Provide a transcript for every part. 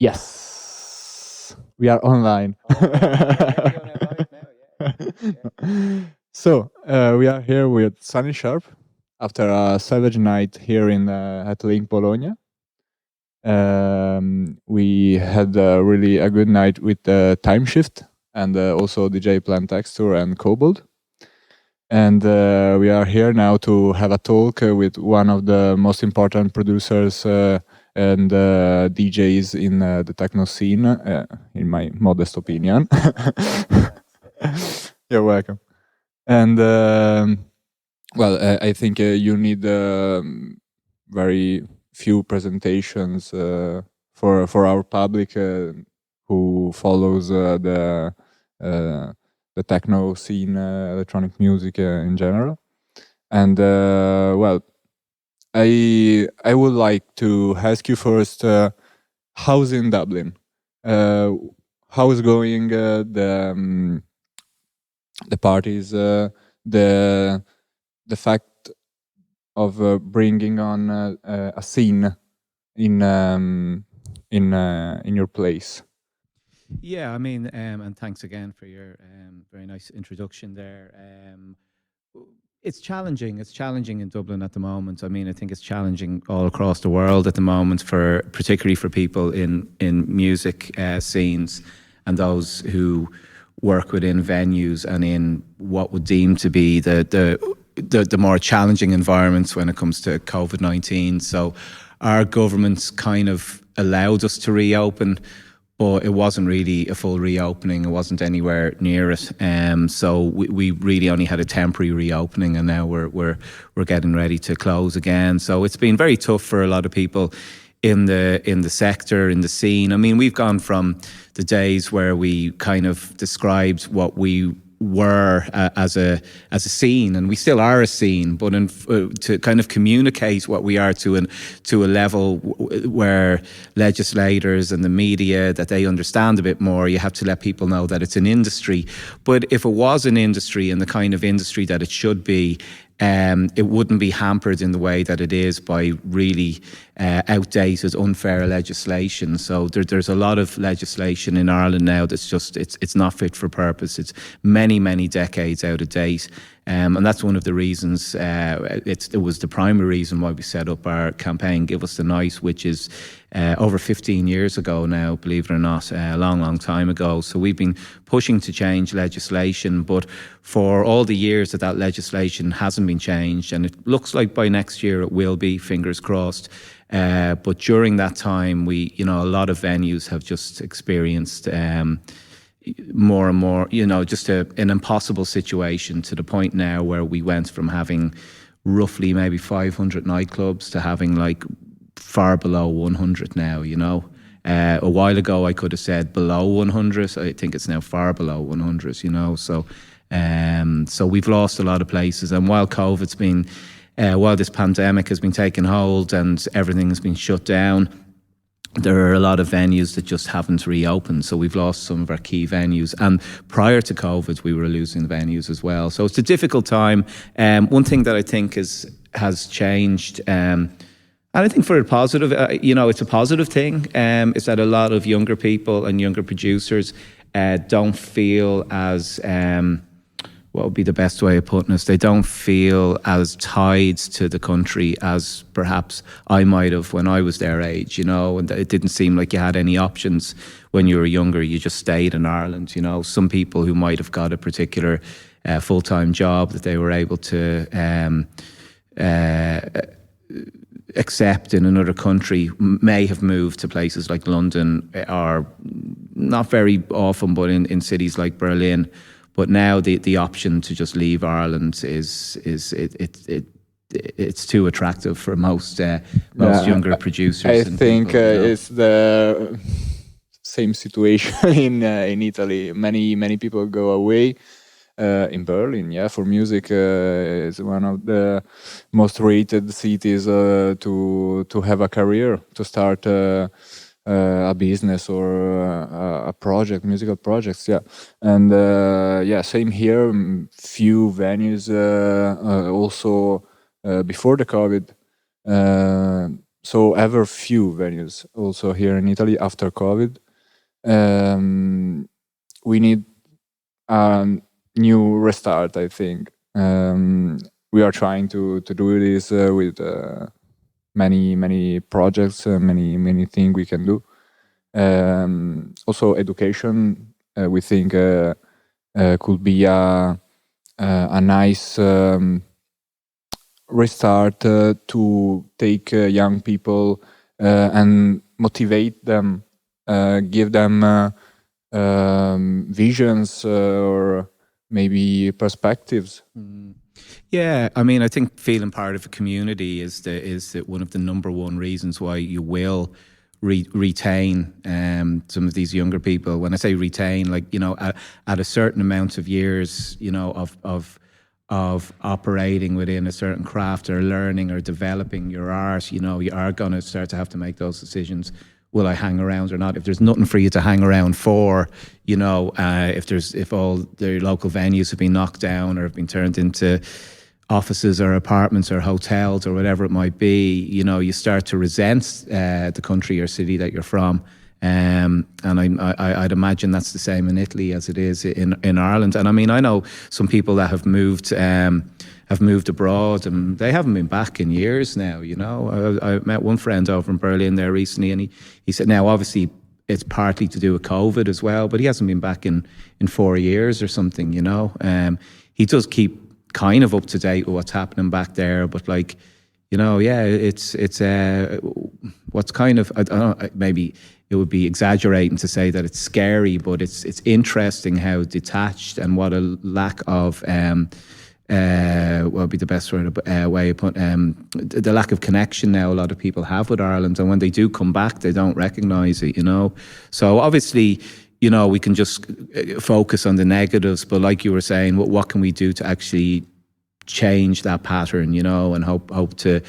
Yes, we are online. So we are here with Sunil Sharpe after a savage night here in at Link Bologna. We had really a good night with TimeShift and also DJ Plan Texture and Kobold. And we are here now to have a talk with one of the most important producers and DJs in the techno scene, in my modest opinion. You're welcome. And well, I think you need very few presentations for our public who follows the techno scene, electronic music in general. And well, I would like to ask you first, how's in Dublin? How is going the parties, the fact of bringing on a scene in your place? Yeah, I mean, and thanks again for your very nice introduction there. It's challenging. It's challenging in Dublin at the moment. I mean, I think it's challenging all across the world at the moment, particularly for people in music scenes and those who work within venues and in what would deem to be the more challenging environments when it comes to COVID-19. So our government's kind of allowed us to reopen, but it wasn't really a full reopening. It wasn't anywhere near it. So we really only had a temporary reopening, and now we're getting ready to close again. So it's been very tough for a lot of people in the sector, in the scene. I mean, we've gone from the days where we kind of described what we were as a scene, and we still are a scene, but to kind of communicate what we are to a level where legislators and the media, that they understand a bit more, you have to let people know that it's an industry. But if it was an industry and the kind of industry that it should be, it wouldn't be hampered in the way that it is by really outdated, unfair legislation. So there's a lot of legislation in Ireland now that's just it's not fit for purpose. It's many decades out of date. And that's one of the reasons, it was the primary reason why we set up our campaign, Give Us the Night, which is over 15 years ago now, believe it or not, a long time ago. So we've been pushing to change legislation, but for all the years that legislation hasn't been changed, and it looks like by next year it will be, fingers crossed. But during that time, a lot of venues have just experienced more and more, just an impossible situation, to the point now where we went from having roughly maybe 500 nightclubs to having like far below 100 now, A while ago I could have said below 100. I think it's now far below 100, So we've lost a lot of places. And while COVID's been, while this pandemic has been taking hold and everything has been shut down, there are a lot of venues that just haven't reopened. So we've lost some of our key venues. And prior to COVID, we were losing venues as well. So it's a difficult time. One thing that I think has changed, and I think for a positive, it's a positive thing, is that a lot of younger people and younger producers don't feel as... what would be the best way of putting it? They don't feel as tied to the country as perhaps I might have when I was their age, and it didn't seem like you had any options when you were younger. You just stayed in Ireland, Some people who might have got a particular full-time job that they were able to accept in another country may have moved to places like London, or not very often, but in cities like Berlin. But now the option to just leave Ireland it's too attractive for most younger producers. I think people, it's the same situation in Italy. Many people go away. In Berlin, for music, is one of the most rated cities to have a career, to start a business or a project, musical projects, and same here. Few venues also before the COVID. so ever few venues also here in Italy after COVID. We need a new restart, I think. We are trying to do this with many projects, many things we can do. Also, education, we think could be a nice restart to take young people and motivate them, give them visions or maybe perspectives. Yeah, I mean, I think feeling part of a community is one of the number one reasons why you will retain some of these younger people. When I say retain, like, you know, at a certain amount of years, you know, of operating within a certain craft or learning or developing your art, you know, you are going to start to have to make those decisions. Will I hang around or not? If there's nothing for you to hang around for, you know, if all the local venues have been knocked down or have been turned into offices or apartments or hotels or whatever it might be, you know, you start to resent the country or city that you're from. And I'd imagine that's the same in Italy as it is in Ireland. And I mean, I know some people that have moved abroad and they haven't been back in years now, you know. I met one friend over in Berlin there recently, and he said, now obviously it's partly to do with COVID as well, but he hasn't been back in 4 years or something, you know. He does keep kind of up to date with what's happening back there, but like, you know, yeah, it's what's kind of, I don't know, maybe it would be exaggerating to say that it's scary, but it's interesting how detached and what a lack of what would be the best way of putting the lack of connection now a lot of people have with Ireland, and when they do come back, they don't recognise it, you know. So obviously, you know, we can just focus on the negatives, but like you were saying, what can we do to actually change that pattern, you know, and hope to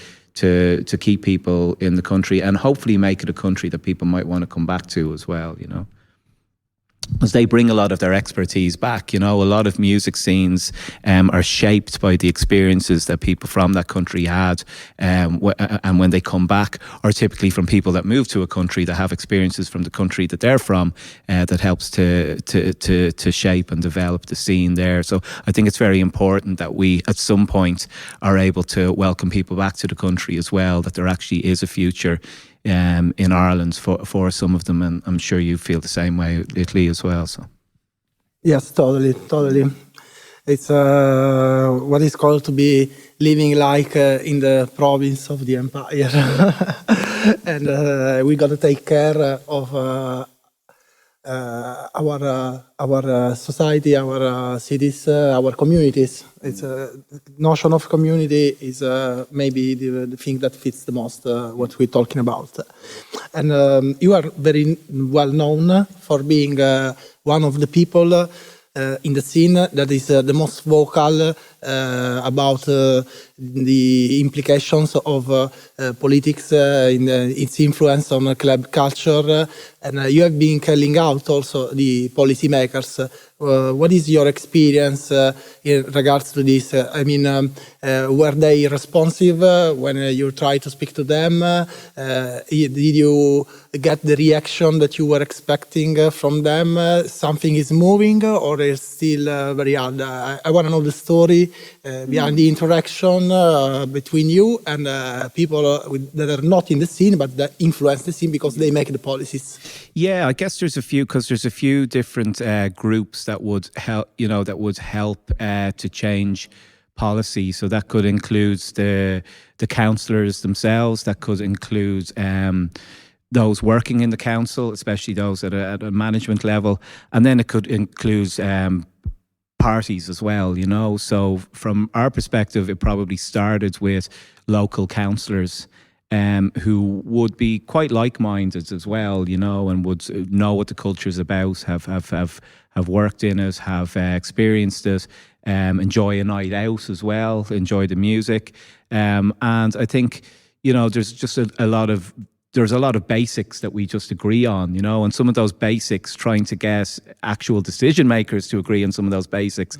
keep people in the country and hopefully make it a country that people might want to come back to as well, you know. Because they bring a lot of their expertise back, you know. A lot of music scenes are shaped by the experiences that people from that country had, and when they come back, are typically from people that move to a country that have experiences from the country that they're from, that helps to shape and develop the scene there. So I think it's very important that we, at some point, are able to welcome people back to the country as well, that there actually is a future in Ireland for some of them, and I'm sure you feel the same way, Italy as well. So, yes, totally. It's what is called to be living like in the province of the empire, and we got to take care of our society, our cities, our communities. It's a notion of community is maybe the thing that fits the most what we're talking about. And you are very well known for being one of the people in the scene that is the most vocal about the implications of politics in its influence on club culture, and you have been calling out also the policymakers. What is your experience in regards to this? I mean, were they responsive when you tried to speak to them? Did you get the reaction that you were expecting from them? Something is moving, or is still very hard? I want to know the story behind the interaction between you and people that are not in the scene but that influence the scene because they make the policies. Yeah, I guess there's a few different groups that would help, you know, to change policy. So that could include the councillors themselves. That could include those working in the council, especially those at a management level, and then it could include parties as well, you know. So from our perspective, it probably started with local councillors who would be quite like-minded as well, you know, and would know what the culture is about, have worked in it, have experienced it, enjoy a night out as well, enjoy the music, and I think, you know, there's just a lot of basics that we just agree on, you know, and some of those basics, trying to get actual decision makers to agree on some of those basics,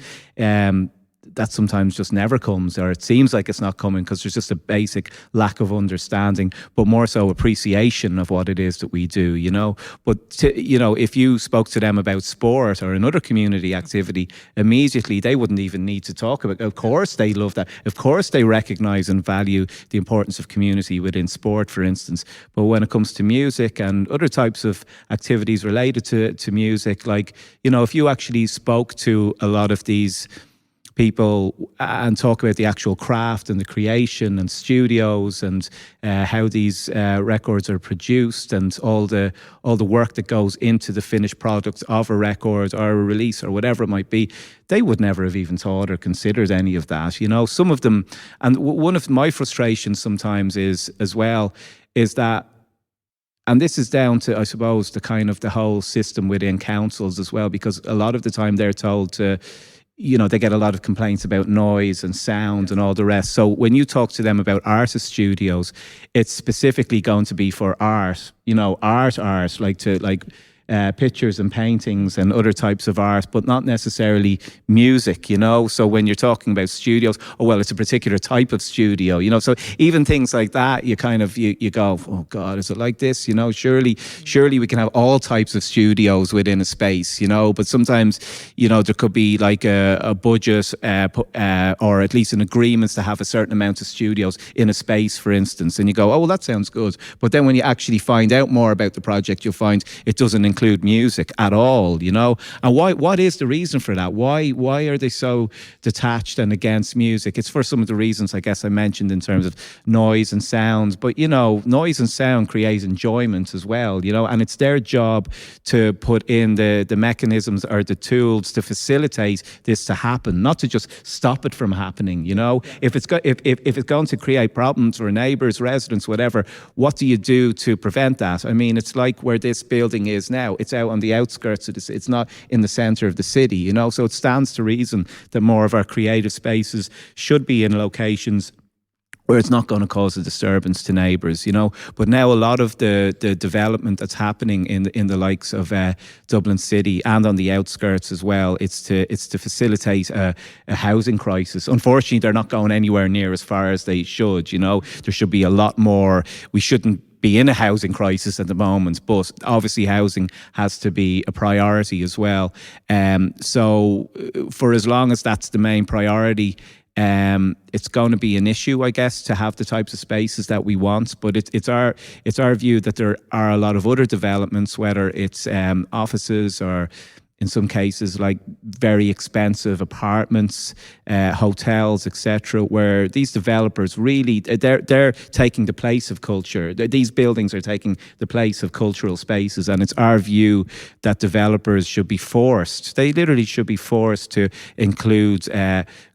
that sometimes just never comes, or it seems like it's not coming because there's just a basic lack of understanding, but more so appreciation of what it is that we do, you know. But, you know, if you spoke to them about sport or another community activity, immediately they wouldn't even need to talk about it. Of course they love that. Of course they recognize and value the importance of community within sport, for instance. But when it comes to music and other types of activities related to music, like, you know, if you actually spoke to a lot of these people and talk about the actual craft and the creation and studios and how these records are produced and all the work that goes into the finished product of a record or a release or whatever it might be, they would never have even thought or considered any of that. You know, some of them, and one of my frustrations sometimes is that, and this is down to, I suppose, the kind of the whole system within councils as well, because a lot of the time they're told to, you know, they get a lot of complaints about noise and sound and all the rest. So when you talk to them about artist studios, it's specifically going to be for art, you know, art, like pictures and paintings and other types of art, but not necessarily music, you know. So when you're talking about studios, oh, well, it's a particular type of studio, you know. So even things like that, you kind of, you go, oh God, is it like this? You know, surely we can have all types of studios within a space, you know. But sometimes, you know, there could be like a budget or at least an agreement to have a certain amount of studios in a space, for instance. And you go, oh, well, that sounds good. But then when you actually find out more about the project, you'll find it doesn't include music at all, you know. And what is the reason for that? Why are they so detached and against music? It's for some of the reasons I guess I mentioned in terms of noise and sounds, but you know, noise and sound create enjoyment as well, you know, and it's their job to put in the mechanisms or the tools to facilitate this to happen, not to just stop it from happening, you know. If it's going to create problems for neighbors, residents, whatever, what do you do to prevent that? I mean, it's like where this building is now. It's out on the outskirts of this. It's not in the center of the city, you know. So it stands to reason that more of our creative spaces should be in locations where it's not going to cause a disturbance to neighbours, you know. But now a lot of the development that's happening in the likes of Dublin City and on the outskirts as well, it's to facilitate a housing crisis. Unfortunately, they're not going anywhere near as far as they should, you know. There should be a lot more. We shouldn't be in a housing crisis at the moment, but obviously housing has to be a priority as well. So for as long as that's the main priority, it's going to be an issue, I guess, to have the types of spaces that we want. But it's our view that there are a lot of other developments, whether it's offices or in some cases like very expensive apartments, hotels, etc., where these developers really they're taking the place of culture. These buildings are taking the place of cultural spaces, and it's our view that developers should be forced. They literally should be forced to include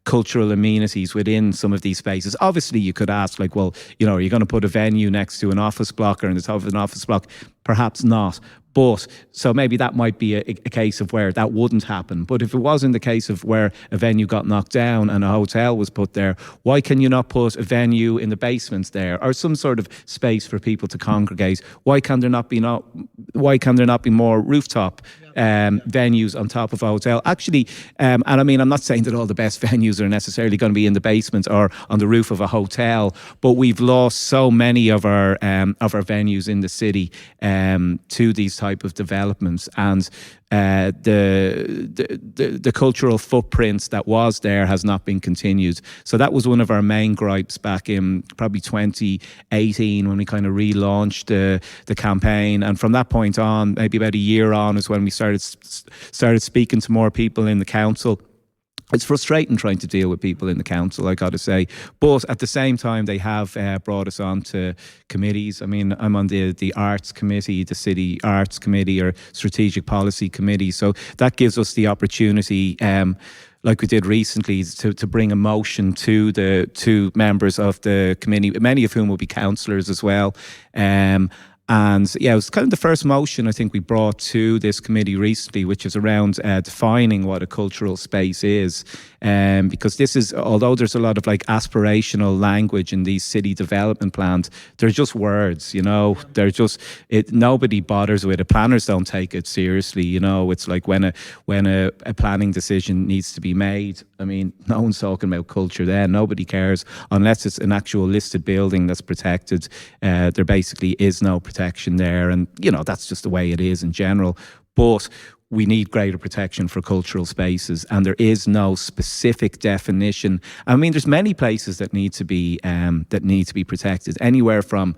cultural amenities within some of these spaces. Obviously, you could ask, like, well, you know, are you going to put a venue next to an office block or in the top of an office block? Perhaps not. But so maybe that might be a case of where that wouldn't happen. But if it was in the case of where a venue got knocked down and a hotel was put there, why can you not put a venue in the basements there or some sort of space for people to congregate? Why can there not be more rooftop venues on top of a hotel? Actually, and I mean, I'm not saying that all the best venues are necessarily going to be in the basement or on the roof of a hotel, but we've lost so many of our venues in the city to these type of developments, and the cultural footprint that was there has not been continued. So that was one of our main gripes back in probably 2018 when we kind of relaunched the campaign. And from that point on, maybe about a year on, is when we started speaking to more people in the council. It's frustrating trying to deal with people in the council, I got to say. But at the same time, they have brought us on to committees. I mean, I'm on the Arts Committee, the City Arts Committee or Strategic Policy Committee. So that gives us the opportunity, like we did recently, to bring a motion to the two members of the committee, many of whom will be councillors as well. And yeah, it was kind of the first motion I think we brought to this committee recently, which is around defining what a cultural space is. because this is, although there's a lot of like aspirational language in these city development plans, they're just words, you know. They're just nobody bothers with it. Planners don't take it seriously, you know. It's like when a planning decision needs to be made, I mean, no one's talking about culture then. Nobody cares unless it's an actual listed building that's protected. There basically is no protection there, and you know that's just the way it is in general. But we need greater protection for cultural spaces, and there is no specific definition. I mean, there's many places that need to be protected. Anywhere from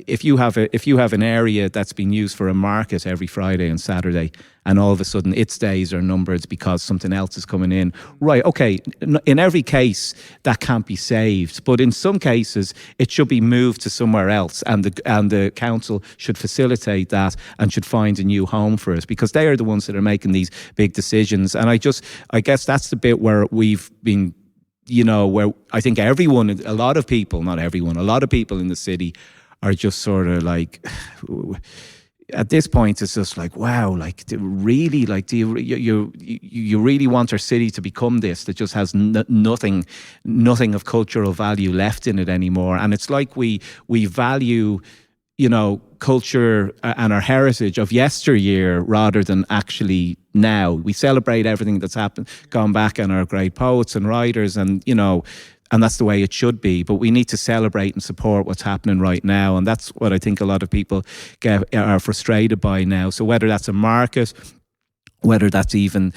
if you have an area that's been used for a market every Friday and Saturday, and all of a sudden its days are numbered because something else is coming in. Right, okay, in every case that can't be saved, but in some cases it should be moved to somewhere else, and the council should facilitate that and should find a new home for it, because they are the ones that are making these big decisions. And I guess that's the bit where we've been, you know, where I think a lot of people in the city are just sort of like, at this point, it's just like, wow, like, really, like, do you really want our city to become this that just has nothing of cultural value left in it anymore? And it's like we value, you know, culture and our heritage of yesteryear rather than actually now. We celebrate everything that's happened, gone back, and our great poets and writers, and you know, and that's the way it should be. But we need to celebrate and support what's happening right now, and that's what I think a lot of people are frustrated by now. So whether that's a market, whether that's even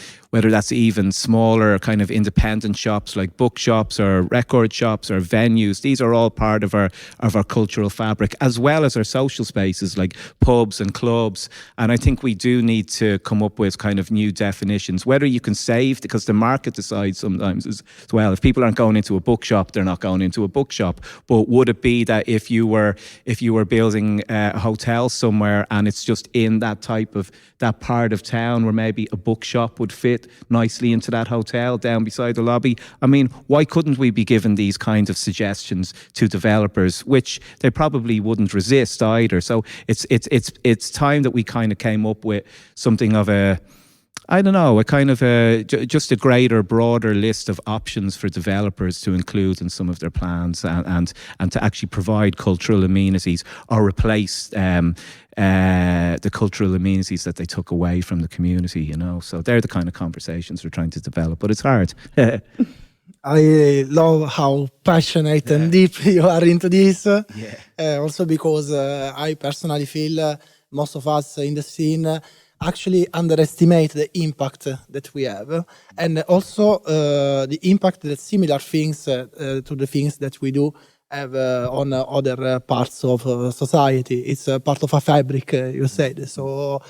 smaller kind of independent shops like bookshops or record shops or venues, these are all part of our cultural fabric, as well as our social spaces like pubs and clubs. And I think we do need to come up with kind of new definitions, whether you can save, because the market decides sometimes as well. If people aren't going into a bookshop, they're not going into a bookshop. But would it be that if you were building a hotel somewhere and it's just in that part of town where maybe a bookshop would fit nicely into that hotel down beside the lobby? I mean, why couldn't we be given these kinds of suggestions to developers, which they probably wouldn't resist either? So it's time that we kind of came up with something of just a greater, broader list of options for developers to include in some of their plans, and to actually provide cultural amenities or replace the cultural amenities that they took away from the community, you know. So they're the kind of conversations we're trying to develop, but it's hard. I love how passionate and deep you are into this. Also because I personally feel most of us in the scene actually underestimate the impact that we have, and also the impact that similar things to the things that we do have on other parts of society. It's part of a fabric, you said. So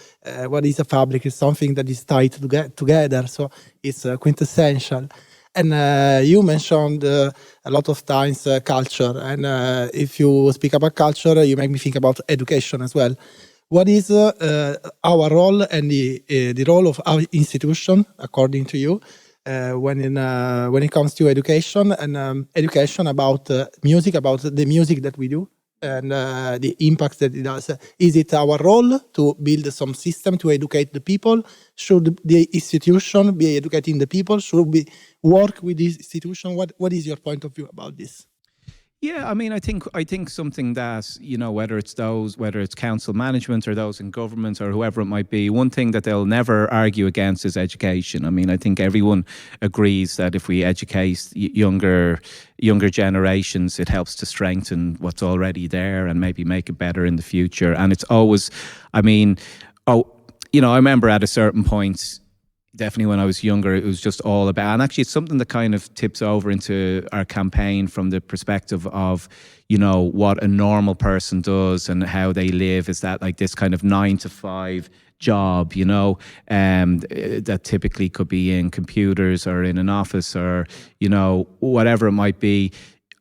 what is a fabric? It's something that is tied together, so it's quintessential. And you mentioned a lot of times culture, and if you speak about culture, you make me think about education as well. What is our role and the role of our institution, according to you, when it comes to education, and education about music, about the music that we do, and the impact that it does? Is it our role to build some system to educate the people? Should the institution be educating the people? Should we work with this institution? What is your point of view about this? Yeah, I mean, I think something that, you know, whether it's council management or those in government or whoever it might be, one thing that they'll never argue against is education. I mean, I think everyone agrees that if we educate younger generations, it helps to strengthen what's already there and maybe make it better in the future. And it's always, I mean, I remember at a certain point, definitely when I was younger, it was just all about, and actually it's something that kind of tips over into our campaign from the perspective of, you know, what a normal person does and how they live. Is that like this kind of 9 to 5 job, you know, that typically could be in computers or in an office or, you know, whatever it might be.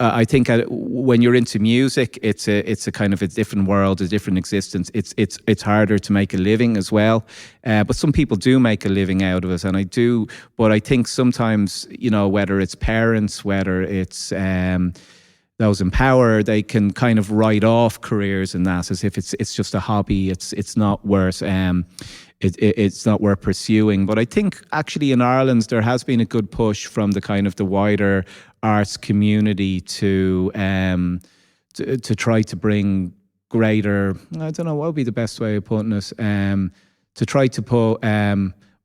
I think when you're into music, it's a kind of a different world, a different existence. It's harder to make a living as well, but some people do make a living out of it, and I do. But I think sometimes, you know, whether it's parents, whether it's those in power, they can kind of write off careers in that as if it's just a hobby. It's not worth it's not worth pursuing. But I think actually in Ireland there has been a good push from the kind of the wider arts community to try to bring greater, I don't know what would be the best way of putting it, to try to put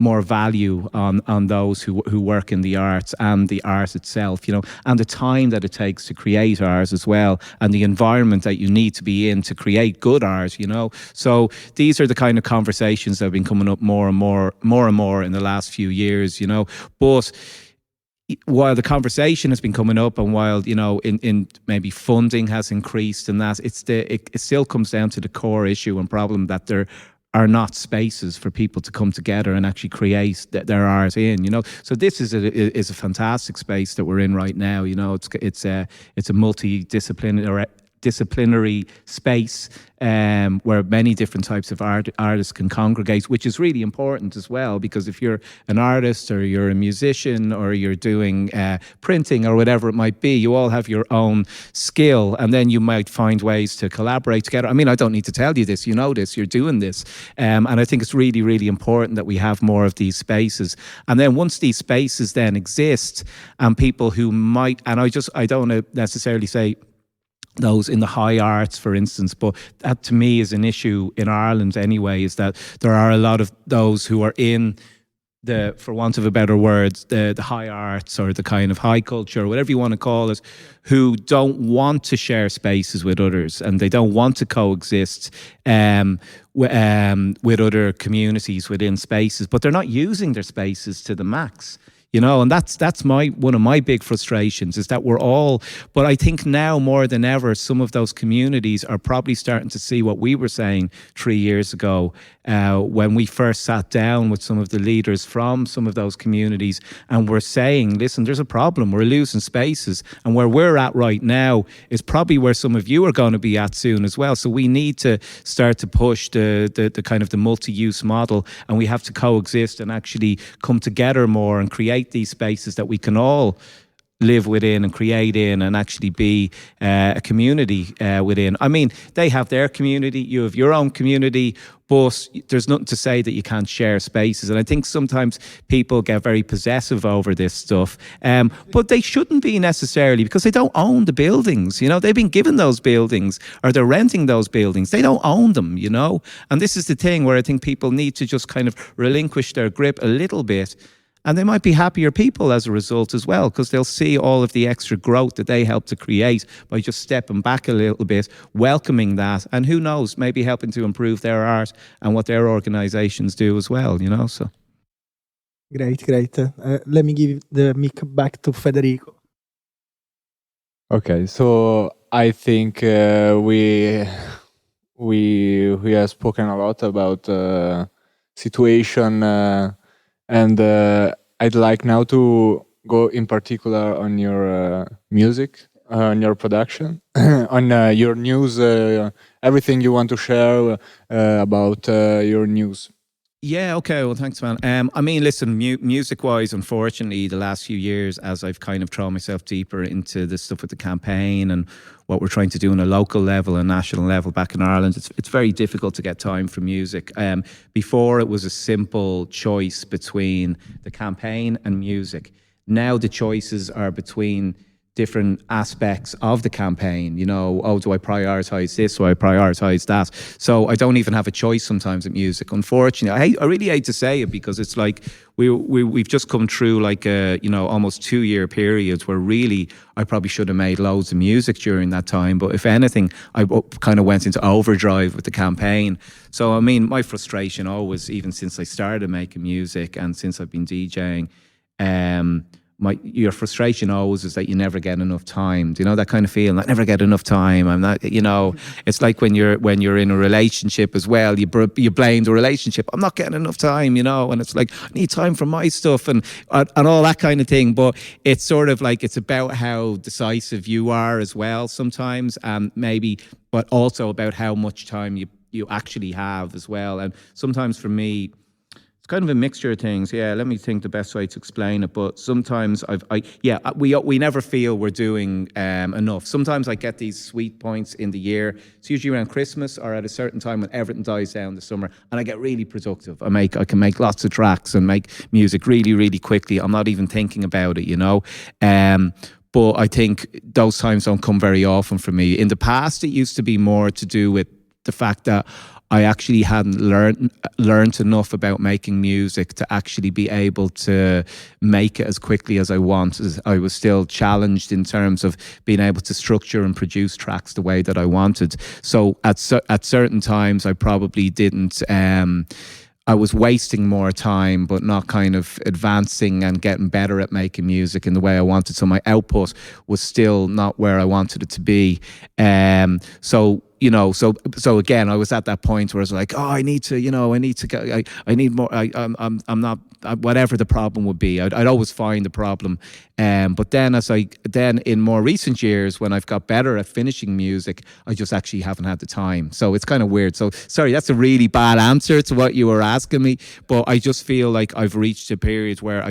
more value on those who work in the arts and the art itself, and the time that it takes to create art as well, and the environment that you need to be in to create good art, So these are the kind of conversations that have been coming up more and more in the last few years, But while the conversation has been coming up, and while in maybe funding has increased, and that it still comes down to the core issue and problem that there are not spaces for people to come together and actually create their art in. So this is a fantastic space that we're in right now. It's a multidisciplinary space where many different types of artists can congregate, which is really important as well, because if you're an artist or you're a musician or you're doing printing or whatever it might be, you all have your own skill, and then you might find ways to collaborate together. I mean, I don't need to tell you this, this, you're doing this. And I think it's really, really important that we have more of these spaces. And then once these spaces then exist, and people who might, and I don't want to necessarily say those in the high arts, for instance, but that to me is an issue in Ireland anyway, is that there are a lot of those who are in the, for want of a better word, the high arts or the kind of high culture, whatever you want to call it, who don't want to share spaces with others, and they don't want to coexist with other communities within spaces, but they're not using their spaces to the max. And that's one of my big frustrations, is that we're all, but I think now more than ever, some of those communities are probably starting to see what we were saying 3 years ago, when we first sat down with some of the leaders from some of those communities, and we're saying, listen, there's a problem, we're losing spaces, and where we're at right now is probably where some of you are going to be at soon as well. So we need to start to push the kind of the multi-use model, and we have to coexist and actually come together more and create these spaces that we can all live within and create in, and actually be a community within. I mean, they have their community, you have your own community, but there's nothing to say that you can't share spaces. And I think sometimes people get very possessive over this stuff, but they shouldn't be necessarily, because they don't own the buildings. They've been given those buildings, or they're renting those buildings. They don't own them, And this is the thing where I think people need to just kind of relinquish their grip a little bit. And they might be happier people as a result as well, because they'll see all of the extra growth that they help to create by just stepping back a little bit, welcoming that, and who knows, maybe helping to improve their art and what their organizations do as well, so. Great. Let me give the mic back to Federico. Okay, so I think we have spoken a lot about situation, and I'd like now to go in particular on your music, on your production, on your news, everything you want to share about your news. Yeah, okay. Well, thanks, man. I mean, listen, music-wise, unfortunately, the last few years, as I've kind of thrown myself deeper into this stuff with the campaign and what we're trying to do on a local level and national level back in Ireland, it's very difficult to get time for music. Before, it was a simple choice between the campaign and music. Now the choices are between different aspects of the campaign, do I prioritize this, do I prioritize that? So I don't even have a choice sometimes in music, unfortunately. I really hate to say it, because it's like we've just come through like a almost 2-year period where really I probably should have made loads of music during that time, but if anything, I kind of went into overdrive with the campaign. So I mean, my frustration always, even since I started making music and since I've been DJing, your frustration always is that you never get enough time. Do you know that kind of feeling? I never get enough time. I'm not, it's like when you're in a relationship as well, you blame the relationship. I'm not getting enough time, and it's like, I need time for my stuff and all that kind of thing. But it's sort of like, it's about how decisive you are as well sometimes, and maybe, but also about how much time you actually have as well. And sometimes for me, It's kind of a mixture of things. Yeah, let me think the best way to explain it. But sometimes we never feel we're doing enough. Sometimes I get these sweet points in the year. It's usually around Christmas or at a certain time when everything dies down in the summer, and I get really productive. I can make lots of tracks and make music really, really quickly. I'm not even thinking about it, you know. But I think those times don't come very often for me. In the past, it used to be more to do with the fact that I actually hadn't learned enough about making music to actually be able to make it as quickly as I wanted. I was still challenged in terms of being able to structure and produce tracks the way that I wanted. So at certain times, I probably didn't. I was wasting more time, but not kind of advancing and getting better at making music in the way I wanted. So my output was still not where I wanted it to be. So again, I was at that point where I was like, oh, I need to go. I need more. I'm not, whatever the problem would be. I'd always find the problem. But then in more recent years, when I've got better at finishing music, I just actually haven't had the time. So it's kind of weird. So sorry, that's a really bad answer to what you were asking me. But I just feel like I've reached a period where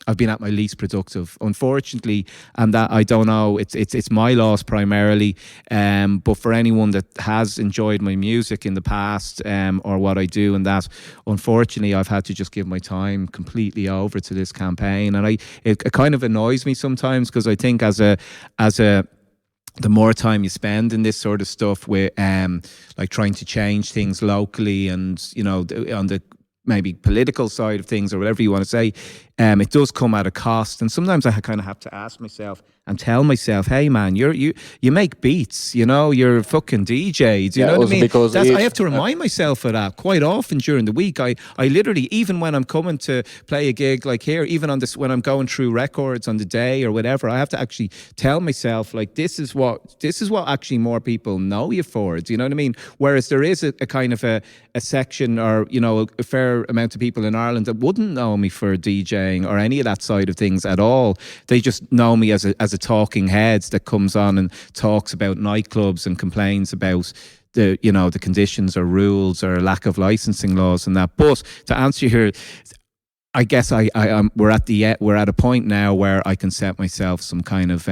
I've been at my least productive, unfortunately, and that I don't know. It's my loss primarily. But for anyone that has enjoyed my music in the past, or what I do, and that, unfortunately, I've had to just give my time completely over to this campaign, and it kind of annoys me sometimes, because I think as a the more time you spend in this sort of stuff with like trying to change things locally, and on the maybe political side of things, or whatever you want to say, it does come at a cost. And sometimes I kind of have to ask myself and tell myself, hey man, you make beats, you're a fucking DJ. Do you know what I mean? Because I have to remind myself of that quite often during the week. I literally, even when I'm coming to play a gig like here, even on this, when I'm going through records on the day or whatever, I have to actually tell myself, like, this is what actually more people know you for. Do you know what I mean? Whereas there is a kind of a section, or a fair amount of people in Ireland that wouldn't know me for DJing or any of that side of things at all. They just know me as a talking head that comes on and talks about nightclubs and complains about the conditions or rules or lack of licensing laws and that. But to answer you here, I guess we're at a point now where I can set myself some kind of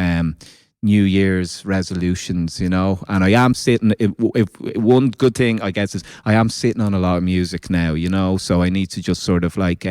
New Year's resolutions, and I am sitting. If one good thing, I guess, is I am sitting on a lot of music now, so I need to just sort of like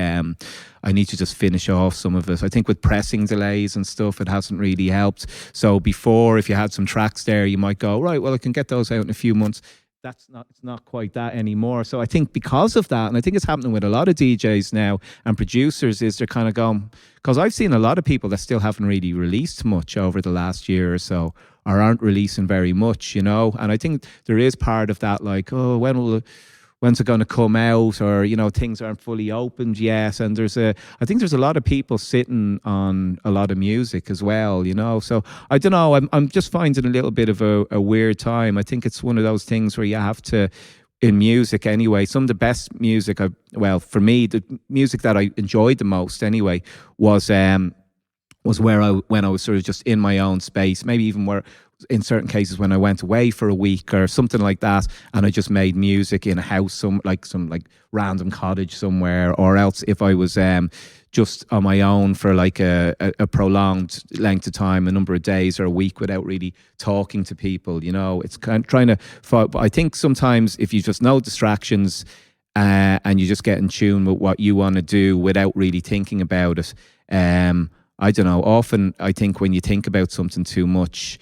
I need to just finish off some of it. I think with pressing delays and stuff, it hasn't really helped. So before, if you had some tracks there, you might go, right, well, I can get those out in a few months. It's not quite that anymore. So I think because of that, and I think it's happening with a lot of DJs now and producers, is they're kind of going, because I've seen a lot of people that still haven't really released much over the last year or so, or aren't releasing very much, and I think there is part of that, like, oh, when's it going to come out, or things aren't fully opened yet. And I think there's a lot of people sitting on a lot of music as well, so I don't know, I'm just finding a little bit of a weird time. I think it's one of those things where you have to, in music anyway, some of the best music for me, the music that I enjoyed the most anyway was when I was sort of just in my own space, maybe even where, in certain cases, when I went away for a week or something like that, and I just made music in a house, some random cottage somewhere, or else if I was just on my own for like a prolonged length of time, a number of days or a week, without really talking to people. It's kind of trying to fight. But I think sometimes if you just know distractions and you just get in tune with what you want to do without really thinking about it, I don't know. Often I think when you think about something too much,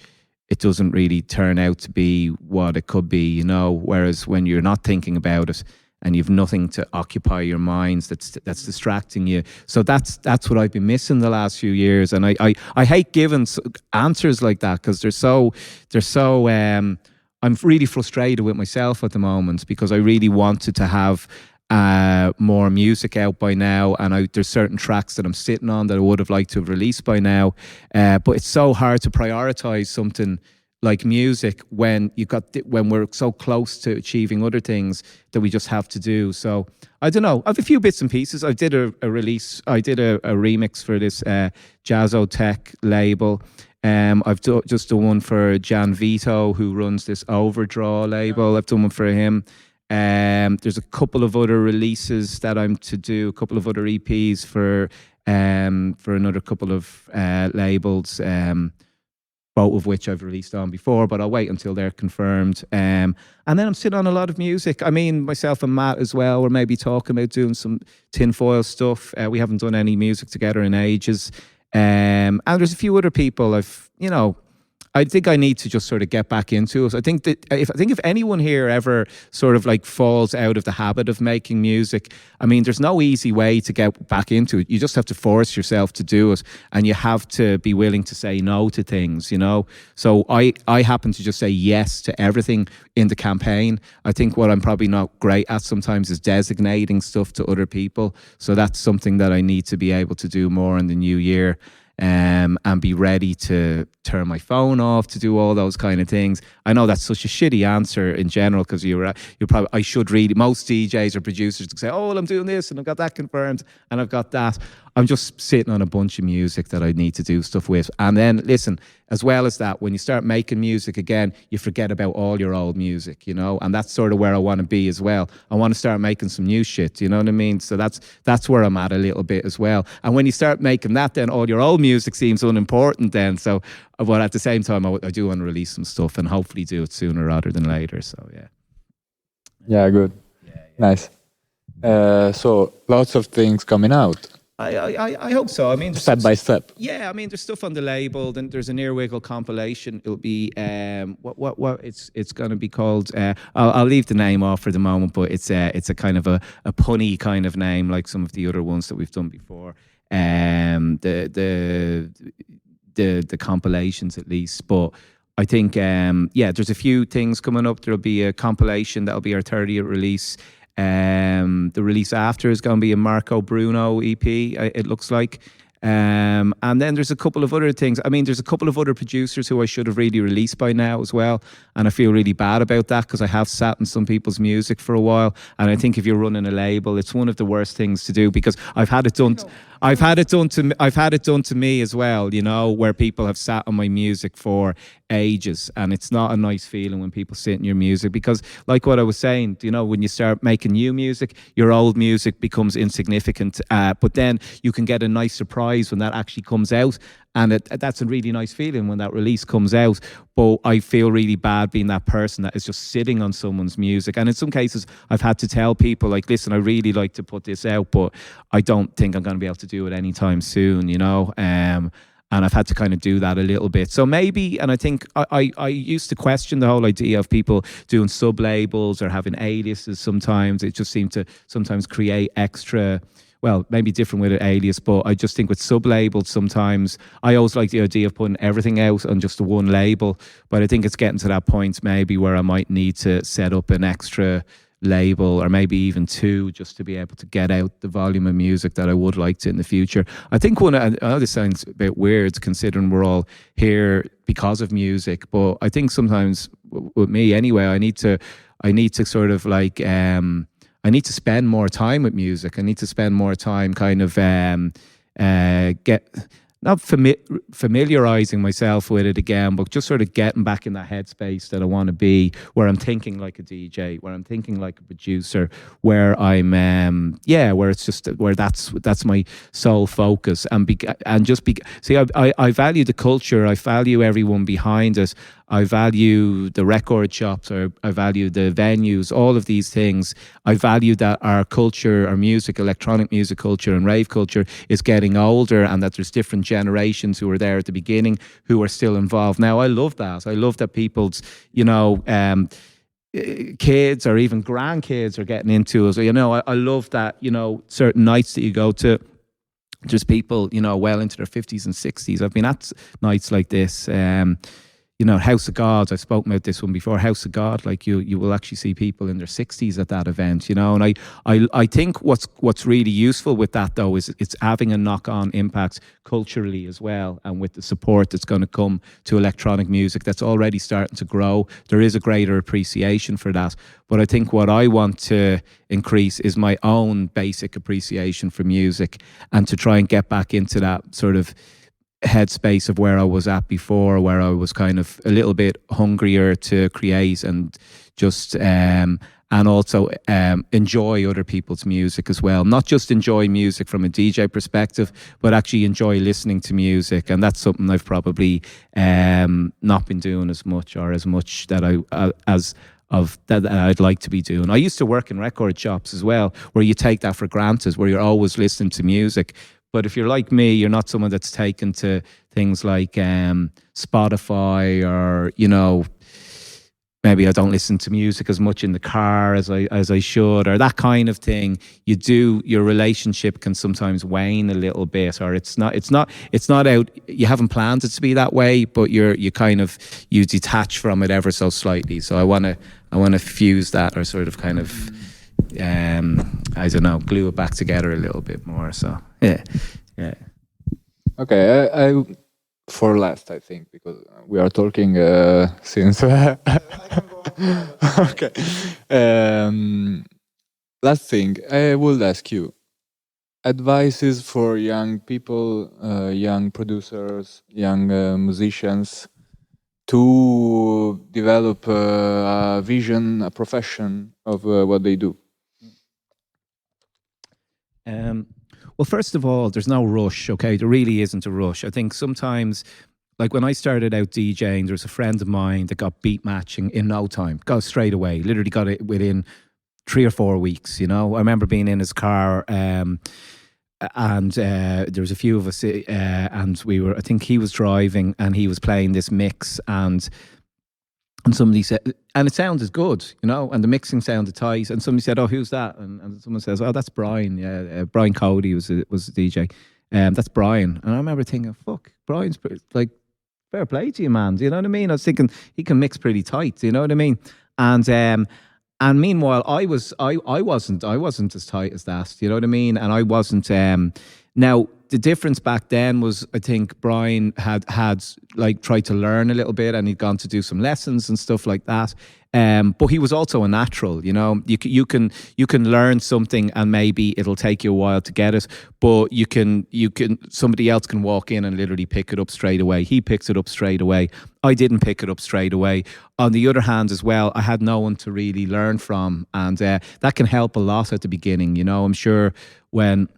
it doesn't really turn out to be what it could be, whereas when you're not thinking about it and you've nothing to occupy your minds that's distracting you. So that's what I've been missing the last few years. And I hate giving answers like that, because they're so I'm really frustrated with myself at the moment, because I really wanted to have more music out by now, and there's certain tracks that I'm sitting on that I would have liked to have released by now, but it's so hard to prioritize something like music when we're so close to achieving other things that we just have to do. So I don't know, I have a few bits and pieces. I did a release, I did a remix for this Jazzo Tech label. I've just done one for Jan Vito, who runs this Overdraw label. I've done one for him. There's a couple of other releases that I'm to do, a couple of other EPs for another couple of labels, both of which I've released on before, but I'll wait until they're confirmed. And then I'm sitting on a lot of music. I mean, myself and Matt as well, we're maybe talking about doing some tinfoil stuff. We haven't done any music together in ages. And there's a few other people I think I need to just sort of get back into it. I think if anyone here ever sort of like falls out of the habit of making music, I mean, there's no easy way to get back into it. You just have to force yourself to do it, and you have to be willing to say no to things, So I happen to just say yes to everything in the campaign. I think what I'm probably not great at sometimes is designating stuff to other people. So that's something that I need to be able to do more in the new year. And be ready to turn my phone off, to do all those kind of things. I know that's such a shitty answer in general, because I should really, most DJs or producers say, oh, well, I'm doing this and I've got that confirmed and I've got that. I'm just sitting on a bunch of music that I need to do stuff with. And then listen, as well as that, when you start making music again, you forget about all your old music, and that's sort of where I want to be as well. I want to start making some new shit, you know what I mean? So that's where I'm at a little bit as well. And when you start making that, then all your old music seems unimportant then. So, but at the same time, I do want to release some stuff and hopefully do it sooner rather than later. So yeah. Yeah, good. Yeah. Nice. So lots of things coming out. I hope so. I mean, step by step. Yeah, I mean, there's stuff on the label. Then there's an Earwiggle compilation. It'll be what it's going to be called. I'll leave the name off for the moment, but it's a kind of a punny kind of name, like some of the other ones that we've done before. The compilations at least, but I think there's a few things coming up. There'll be a compilation that'll be our 30th release. The release after is going to be a Marco Bruno EP, it looks like. And then there's a couple of other things. I mean, there's a couple of other producers who I should have really released by now as well. And I feel really bad about that, because I have sat in some people's music for a while. And I think if you're running a label, it's one of the worst things to do, because I've had it done. I've had it done to me as well, where people have sat on my music for ages, and it's not a nice feeling when people sit in your music, because like what I was saying, when you start making new music, your old music becomes insignificant, but then you can get a nice surprise when that actually comes out. And that's a really nice feeling when that release comes out. But I feel really bad being that person that is just sitting on someone's music. And in some cases, I've had to tell people, like, listen, I really like to put this out, but I don't think I'm going to be able to do it anytime soon, And I've had to kind of do that a little bit. So maybe, and I think I used to question the whole idea of people doing sub-labels or having aliases sometimes. It just seemed to sometimes create extra... Well, maybe different with an alias, but I just think with sub-labels sometimes, I always like the idea of putting everything out on just the one label, but I think it's getting to that point maybe where I might need to set up an extra label, or maybe even two, just to be able to get out the volume of music that I would like to in the future. I think I know this sounds a bit weird considering we're all here because of music, but I think sometimes with me anyway, I need to sort of like... I need to spend more time with music. I need to spend more time kind of familiarizing myself with it again, but just sort of getting back in that headspace that I want to be, where I'm thinking like a DJ, where I'm thinking like a producer, where I'm where it's just where that's my sole focus, see, I value the culture, I value everyone behind it. I value the record shops, or I value the venues, all of these things. I value that our culture, our music, electronic music culture and rave culture is getting older, and that there's different generations who were there at the beginning who are still involved. Now, I love that. I love that people's, kids or even grandkids are getting into it. So, I love that, certain nights that you go to, there's people, well into their 50s and 60s. I've been at nights like this. House of God, I've spoken about this one before, House of God, like you will actually see people in their 60s at that event, and I think what's really useful with that though is it's having a knock-on impact culturally as well, and with the support that's going to come to electronic music that's already starting to grow, there is a greater appreciation for that. But I think what I want to increase is my own basic appreciation for music, and to try and get back into that sort of headspace of where I was at before, where I was kind of a little bit hungrier to create and just and also enjoy other people's music as well. Not just enjoy music from a DJ perspective, but actually enjoy listening to music. And that's something I've probably not been doing as much that that I'd like to be doing. I used to work in record shops as well, where you take that for granted, where you're always listening to music. But if you're like me, you're not someone that's taken to things like Spotify, or, you know, maybe I don't listen to music as much in the car as I should, or that kind of thing. Your relationship can sometimes wane a little bit, or it's not out. You haven't planned it to be that way, but you detach from it ever so slightly. So I want to fuse that, or sort of kind of I don't know, glue it back together a little bit more. So yeah. Okay, I for last, I think, because we are talking since. Okay. Last thing, I would ask you advices for young people, young producers, young musicians to develop a vision, a profession of what they do. Well, first of all, there's no rush, okay? There really isn't a rush. I think sometimes, like when I started out DJing, there was a friend of mine that got beat matching in no time. Got straight away. Literally got it within 3 or 4 weeks, you know? I remember being in his car, and there was a few of us, and I think he was driving and he was playing this mix, and somebody said, and it sounded good, you know, and the mixing sounded tight, and somebody said, "Oh, who's that?" And someone says, "Oh, that's Brian. Yeah, Brian Cody was the DJ. That's Brian." And I remember thinking, "Fuck, Brian's like, fair play to you, man." Do you know what I mean? I was thinking he can mix pretty tight. Do you know what I mean? And meanwhile, I wasn't as tight as that. Do you know what I mean? And I wasn't. Now, the difference back then was, I think Brian had like tried to learn a little bit, and he'd gone to do some lessons and stuff like that. But he was also a natural, you know. You can learn something, and maybe it'll take you a while to get it, but somebody else can walk in and literally pick it up straight away. He picks it up straight away. I didn't pick it up straight away. On the other hand, as well, I had no one to really learn from, and that can help a lot at the beginning. You know, I'm sure when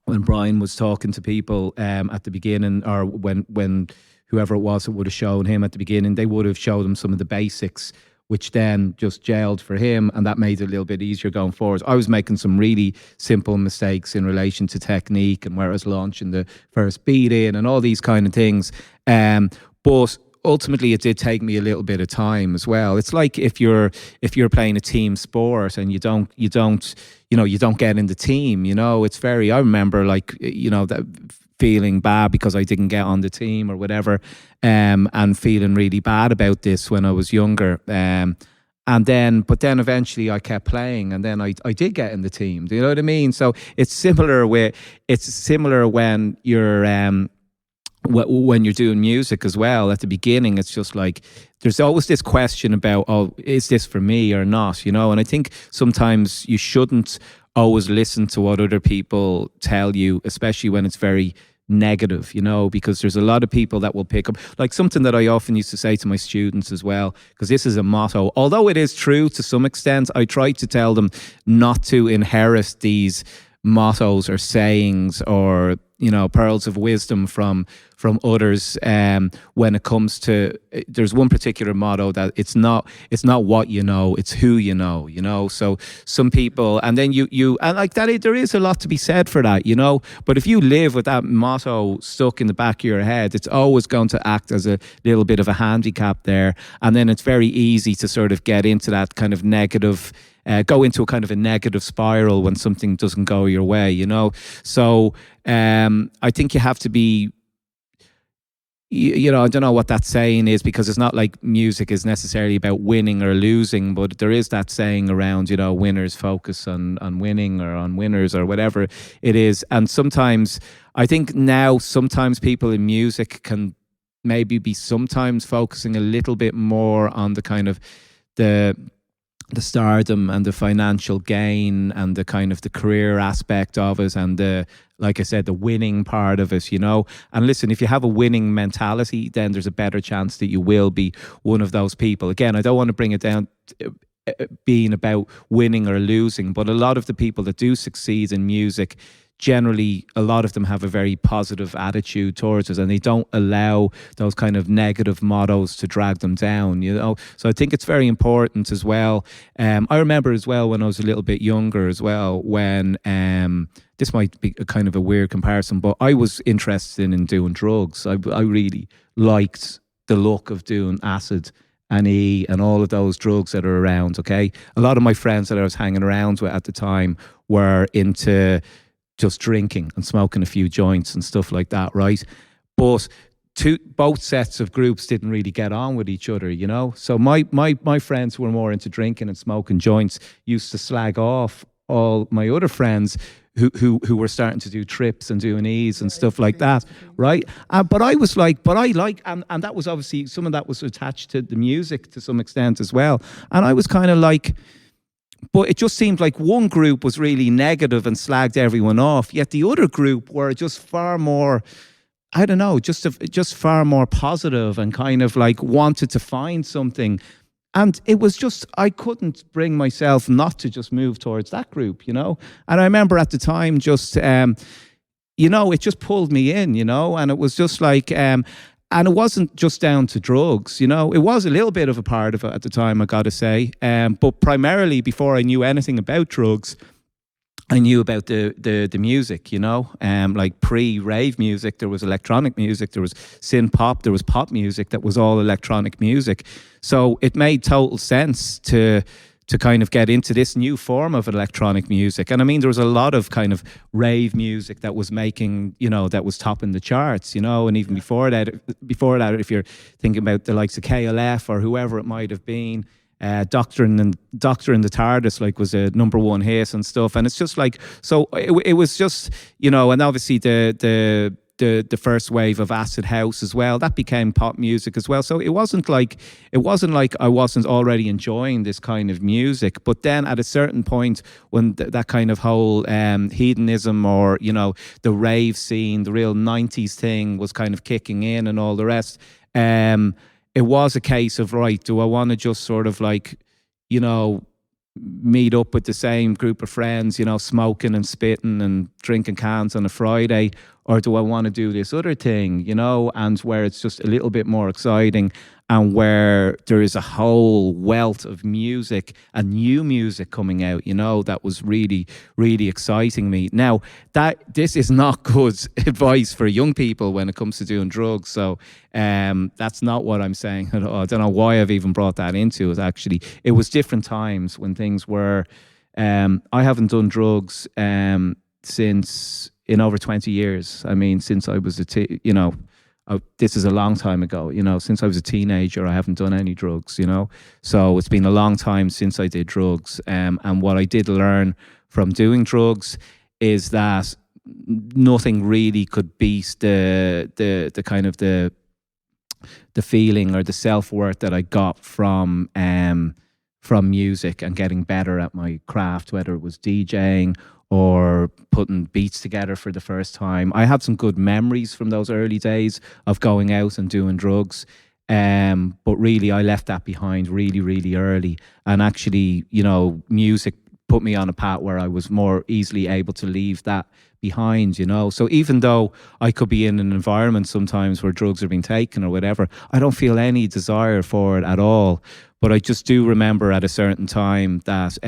Brian was talking to people at the beginning, or when whoever it was that would have shown him at the beginning, they would have showed him some of the basics, which then just gelled for him, and that made it a little bit easier going forward. I was making some really simple mistakes in relation to technique and where I was launching the first beat in and all these kind of things. But ultimately, it did take me a little bit of time as well. It's like if you're playing a team sport and you don't get in the team. You know, it's very. I remember, like, you know, that feeling bad because I didn't get on the team or whatever, and feeling really bad about this when I was younger. But then eventually I kept playing, and then I did get in the team. Do you know what I mean? So it's similar when you're when you're doing music as well. At the beginning, it's just like there's always this question about, oh, is this for me or not? You know, and I think sometimes you shouldn't always listen to what other people tell you, especially when it's very negative, you know, because there's a lot of people that will pick up, like something that I often used to say to my students as well, because this is a motto, although it is true to some extent. I try to tell them not to inherit these mottos or sayings or, you know, pearls of wisdom from others. When it comes to, there's one particular motto that it's not what you know, it's who you know. You know, so some people, and then you and like that, there is a lot to be said for that, you know. But if you live with that motto stuck in the back of your head, it's always going to act as a little bit of a handicap there, and then it's very easy to sort of get into that kind of negative. Go into a kind of a negative spiral when something doesn't go your way, you know. So I think you have to be, you know, I don't know what that saying is, because it's not like music is necessarily about winning or losing, but there is that saying around, you know, winners focus on winning or on winners or whatever it is. And sometimes, I think now, sometimes people in music can maybe be sometimes focusing a little bit more on the kind of the the stardom and the financial gain and the kind of the career aspect of it and the, like I said, the winning part of it, you know. And listen, if you have a winning mentality, then there's a better chance that you will be one of those people. Again, I don't want to bring it down being about winning or losing, but a lot of the people that do succeed in music, generally a lot of them have a very positive attitude towards it, and they don't allow those kind of negative mottos to drag them down, you know. So I think it's very important as well. I remember as well when I was a little bit younger as well, when this might be a kind of a weird comparison, but I was interested in doing drugs. I really liked the look of doing acid and E and all of those drugs that are around, okay? A lot of my friends that I was hanging around with at the time were into just drinking and smoking a few joints and stuff like that, right? But both sets of groups didn't really get on with each other, you know? So my friends who were more into drinking and smoking joints used to slag off all my other friends who were starting to do trips and doing E's and stuff like that, right? But I was like, and that was obviously, some of that was attached to the music to some extent as well. And I was kind of like, but it just seemed like one group was really negative and slagged everyone off, yet the other group were just far more, I don't know, just far more positive and kind of like wanted to find something. And it was just, I couldn't bring myself not to just move towards that group, you know? And I remember at the time just, you know, it just pulled me in, you know? And it was just like, and it wasn't just down to drugs, you know? It was a little bit of a part of it at the time, I got to say. But primarily, before I knew anything about drugs, I knew about the music, you know, like pre-rave music, there was electronic music, there was synth pop, there was pop music that was all electronic music. So it made total sense to kind of get into this new form of electronic music. And I mean, there was a lot of kind of rave music that was making, you know, that was topping the charts, you know, and even before that, if you're thinking about the likes of KLF or whoever it might have been, Doctor in the TARDIS like was a #1 hit and stuff, and it's just like, so it was just, you know, and obviously the first wave of acid house as well, that became pop music as well. So it wasn't like I wasn't already enjoying this kind of music, but then at a certain point when that kind of whole hedonism, or, you know, the rave scene, the real 90s thing was kind of kicking in and all the rest, it was a case of, right, do I want to just sort of like, you know, meet up with the same group of friends, you know, smoking and spitting and drinking cans on a Friday, or do I want to do this other thing, you know, and where it's just a little bit more exciting and where there is a whole wealth of music and new music coming out, you know, that was really, really exciting me. Now, this is not good advice for young people when it comes to doing drugs. So that's not what I'm saying at all. I don't know why I've even brought that into it, actually. It was different times when things were... I haven't done drugs since in over 20 years. I mean, since I was you know, this is a long time ago, you know, since I was a teenager, I haven't done any drugs, you know, so it's been a long time since I did drugs. And what I did learn from doing drugs is that nothing really could beat the kind of the feeling or the self-worth that I got from music and getting better at my craft, whether it was DJing or putting beats together for the first time. I had some good memories from those early days of going out and doing drugs. But really, I left that behind really, really early. And actually, you know, music put me on a path where I was more easily able to leave that behind, you know. So even though I could be in an environment sometimes where drugs are being taken or whatever, I don't feel any desire for it at all. But I just do remember at a certain time that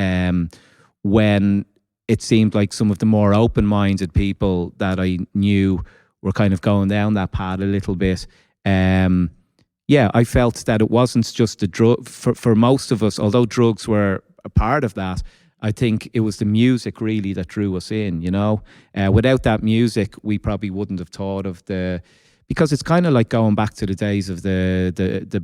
when it seemed like some of the more open-minded people that I knew were kind of going down that path a little bit. Yeah, I felt that it wasn't just the drug for most of us, although drugs were a part of that. I think it was the music really that drew us in, you know. Without that music, we probably wouldn't have thought of because it's kind of like going back to the days of the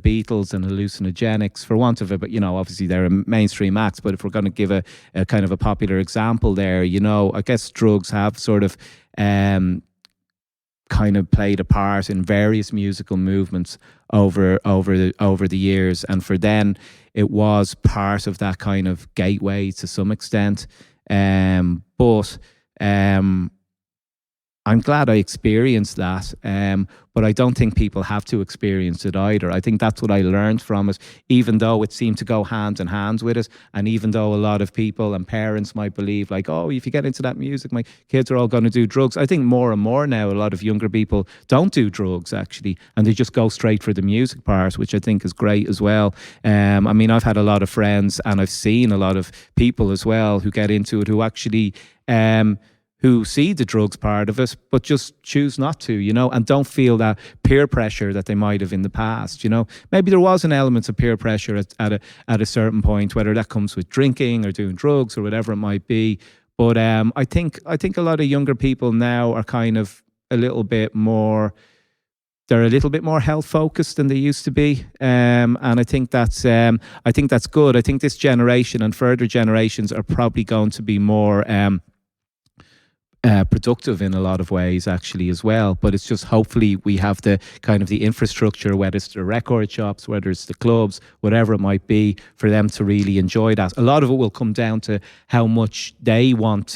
Beatles and hallucinogenics, for want of it. But, you know, obviously they're a mainstream acts. But if we're going to give a kind of a popular example there, you know, I guess drugs have sort of kind of played a part in various musical movements over the years. And for then, it was part of that kind of gateway to some extent. But I'm glad I experienced that, but I don't think people have to experience it either. I think that's what I learned from it, even though it seemed to go hand in hand with it. And even though a lot of people and parents might believe like, oh, if you get into that music, my kids are all going to do drugs. I think more and more now, a lot of younger people don't do drugs actually, and they just go straight for the music part, which I think is great as well. I mean, I've had a lot of friends and I've seen a lot of people as well who get into it who actually... who see the drugs part of it, but just choose not to, and don't feel that peer pressure that they might have in the past, Maybe there was an element of peer pressure at a certain point, whether that comes with drinking or doing drugs or whatever it might be. But I think a lot of younger people now are kind of a little bit more... They're a little bit more health focused than they used to be, and I think that's good. I think this generation and further generations are probably going to be more... productive in a lot of ways actually as well, but it's just hopefully we have the kind of the infrastructure, whether it's the record shops, whether it's the clubs, whatever it might be, for them to really enjoy that. A lot of it will come down to how much they want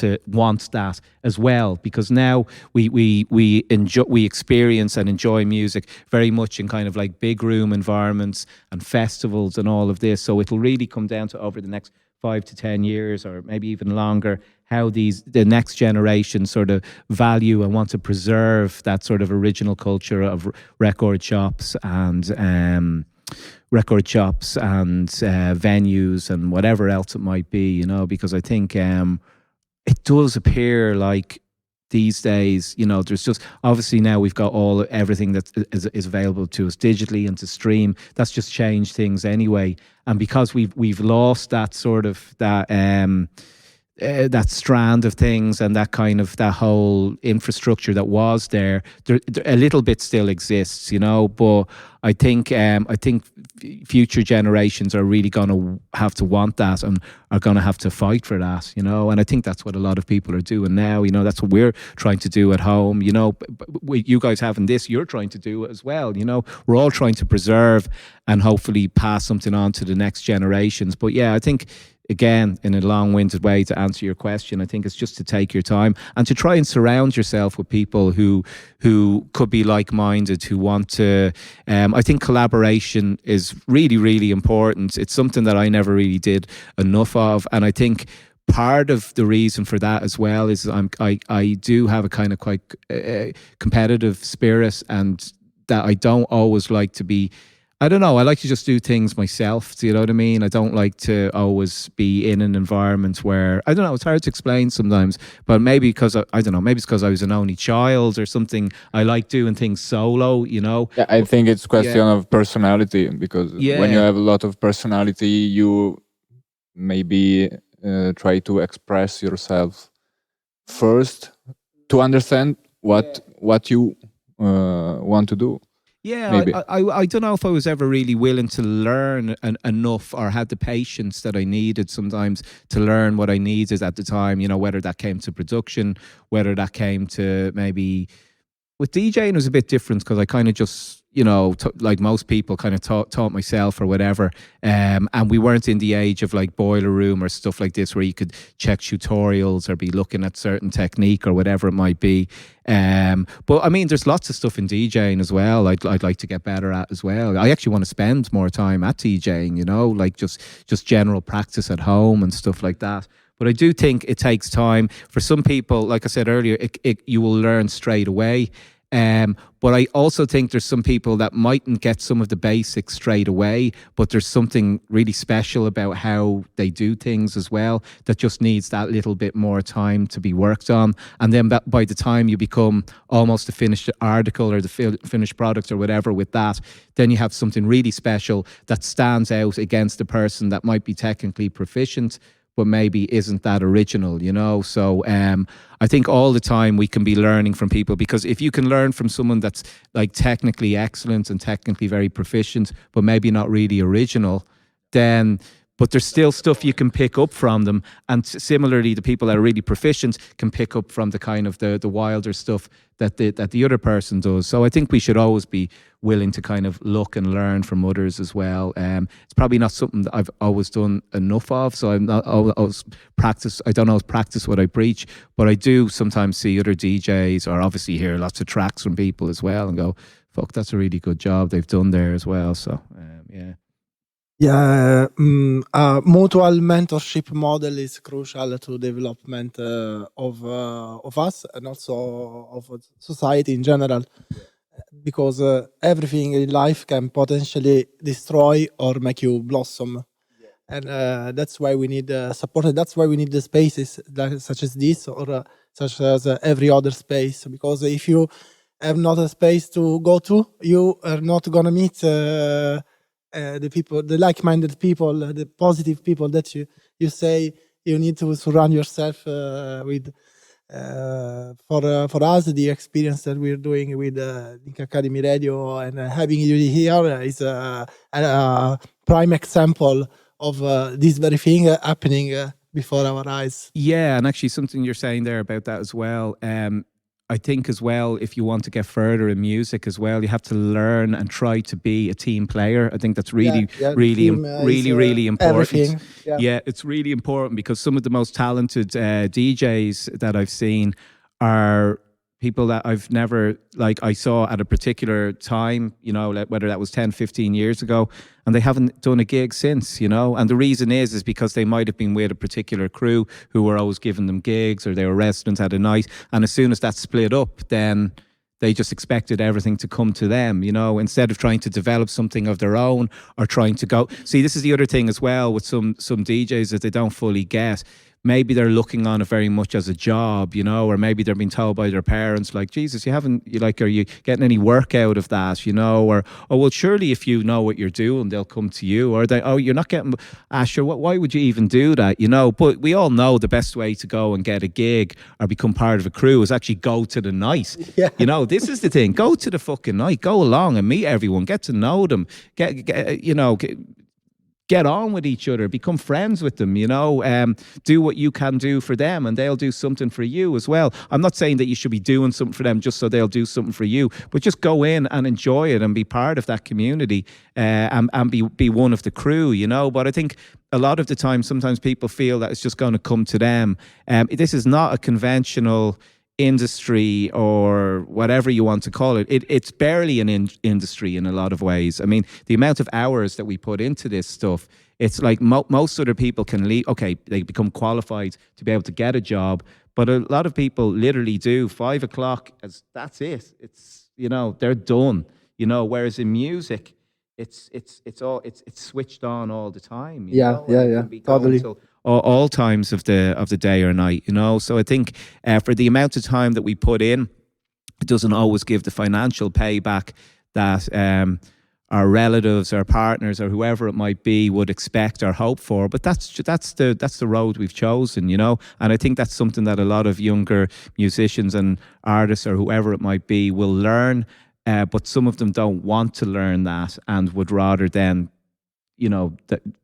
that as well, because now we experience and enjoy music very much in kind of like big room environments and festivals and all of this. So it'll really come down to over the next 5 to 10 years or maybe even longer, how the next generation sort of value and want to preserve that sort of original culture of record shops and venues and whatever else it might be, because I think it does appear like these days, there's just obviously now we've got everything that is available to us digitally and to stream. That's just changed things anyway, and because we've lost that sort of that strand of things and that kind of that whole infrastructure that was there a little bit still exists, but I think future generations are really going to have to want that and are going to have to fight for that, and I think that's what a lot of people are doing now. That's what we're trying to do at home, you guys having this, you're trying to do it as well. We're all trying to preserve and hopefully pass something on to the next generations. But yeah, I think, again, in a long-winded way to answer your question, I think it's just to take your time and to try and surround yourself with people who could be like-minded, who want to... I think collaboration is really, really important. It's something that I never really did enough of, and I think part of the reason for that as well is I do have a kind of quite competitive spirit, and that I don't always like to be... I don't know. I like to just do things myself. Do you know what I mean? I don't like to always be in an environment where, I don't know, it's hard to explain sometimes, but maybe because, I don't know, maybe it's because I was an only child or something. I like doing things solo, Yeah, I think it's a question of personality, because when you have a lot of personality, you maybe try to express yourself first to understand what you want to do. Yeah, I don't know if I was ever really willing to learn enough or had the patience that I needed sometimes to learn what I needed at the time, whether that came to production, whether that came to maybe... With DJing, it was a bit different because I kind of just, like most people, kind of taught myself or whatever. And we weren't in the age of like Boiler Room or stuff like this where you could check tutorials or be looking at certain technique or whatever it might be. But I mean, there's lots of stuff in DJing as well I'd like to get better at as well. I actually want to spend more time at DJing, like just general practice at home and stuff like that. But I do think it takes time. For some people, like I said earlier, you will learn straight away. But I also think there's some people that mightn't get some of the basics straight away, but there's something really special about how they do things as well that just needs that little bit more time to be worked on. And then by the time you become almost a finished article or the finished product or whatever with that, then you have something really special that stands out against the person that might be technically proficient but maybe isn't that original, So I think all the time we can be learning from people, because if you can learn from someone that's like technically excellent and technically very proficient, but maybe not really original, then but there's still stuff you can pick up from them. And similarly, the people that are really proficient can pick up from the kind of the wilder stuff that the other person does. So I think we should always be willing to kind of look and learn from others as well. It's probably not something that I've always done enough of, so I'm not always practice. I don't always practice what I preach, but I do sometimes see other DJs, or obviously hear lots of tracks from people as well, and go, "Fuck, that's a really good job they've done there as well." So yeah. Yeah, a mutual mentorship model is crucial to development of us and also of society in general, because everything in life can potentially destroy or make you blossom, and that's why we need support. And that's why we need the spaces such as this, or such as every other space. Because if you have not a space to go to, you are not gonna meet the people, the like-minded people, the positive people that you say you need to surround yourself with. For us, the experience that we're doing with Link Academy Radio and having you here is a prime example of this very thing happening before our eyes. Yeah, and actually something you're saying there about that as well. I think as well, if you want to get further in music as well, you have to learn and try to be a team player. I think that's really important. Everything. Yeah, it's really important, because some of the most talented DJs that I've seen are people that I've never, like, I saw at a particular time, you know, whether that was 10, 15 years ago, and they haven't done a gig since, you know. And the reason is because they might have been with a particular crew who were always giving them gigs, or they were residents at a night. And as soon as that split up, then they just expected everything to come to them, you know, instead of trying to develop something of their own, or trying to go. See, this is the other thing as well with some DJs that they don't fully get. Maybe they're looking on it very much as a job, you know, or maybe they're being told by their parents, like, Jesus, are you getting any work out of that, you know? Or, oh, well, surely if you know what you're doing, they'll come to you. Or they, oh, you're not getting, sure, why would you even do that, you know? But we all know the best way to go and get a gig or become part of a crew is actually go to the night. Yeah. You know, this is the thing. Go to the fucking night. Go along and meet everyone. Get to know them. Get on with each other, become friends with them, you know, do what you can do for them, and they'll do something for you as well. I'm not saying that you should be doing something for them just so they'll do something for you, but just go in and enjoy it and be part of that community, and be one of the crew, you know. But I think a lot of the time, sometimes people feel that it's just going to come to them. This is not a conventional industry, or whatever you want to call it. It's barely an industry in a lot of ways. I mean, the amount of hours that we put into this stuff, it's like most other people can leave. Okay, they become qualified to be able to get a job, but a lot of people literally do 5 o'clock as that's it. It's, you know, they're done, you know, whereas in music, it's switched on all the time. You know? Yeah, totally. All times of the day or night, you know. So I think for the amount of time that we put in, it doesn't always give the financial payback that our relatives, our partners, or whoever it might be would expect or hope for. But that's the road we've chosen, you know. And I think that's something that a lot of younger musicians and artists, or whoever it might be, will learn. But some of them don't want to learn that and would rather then, you know,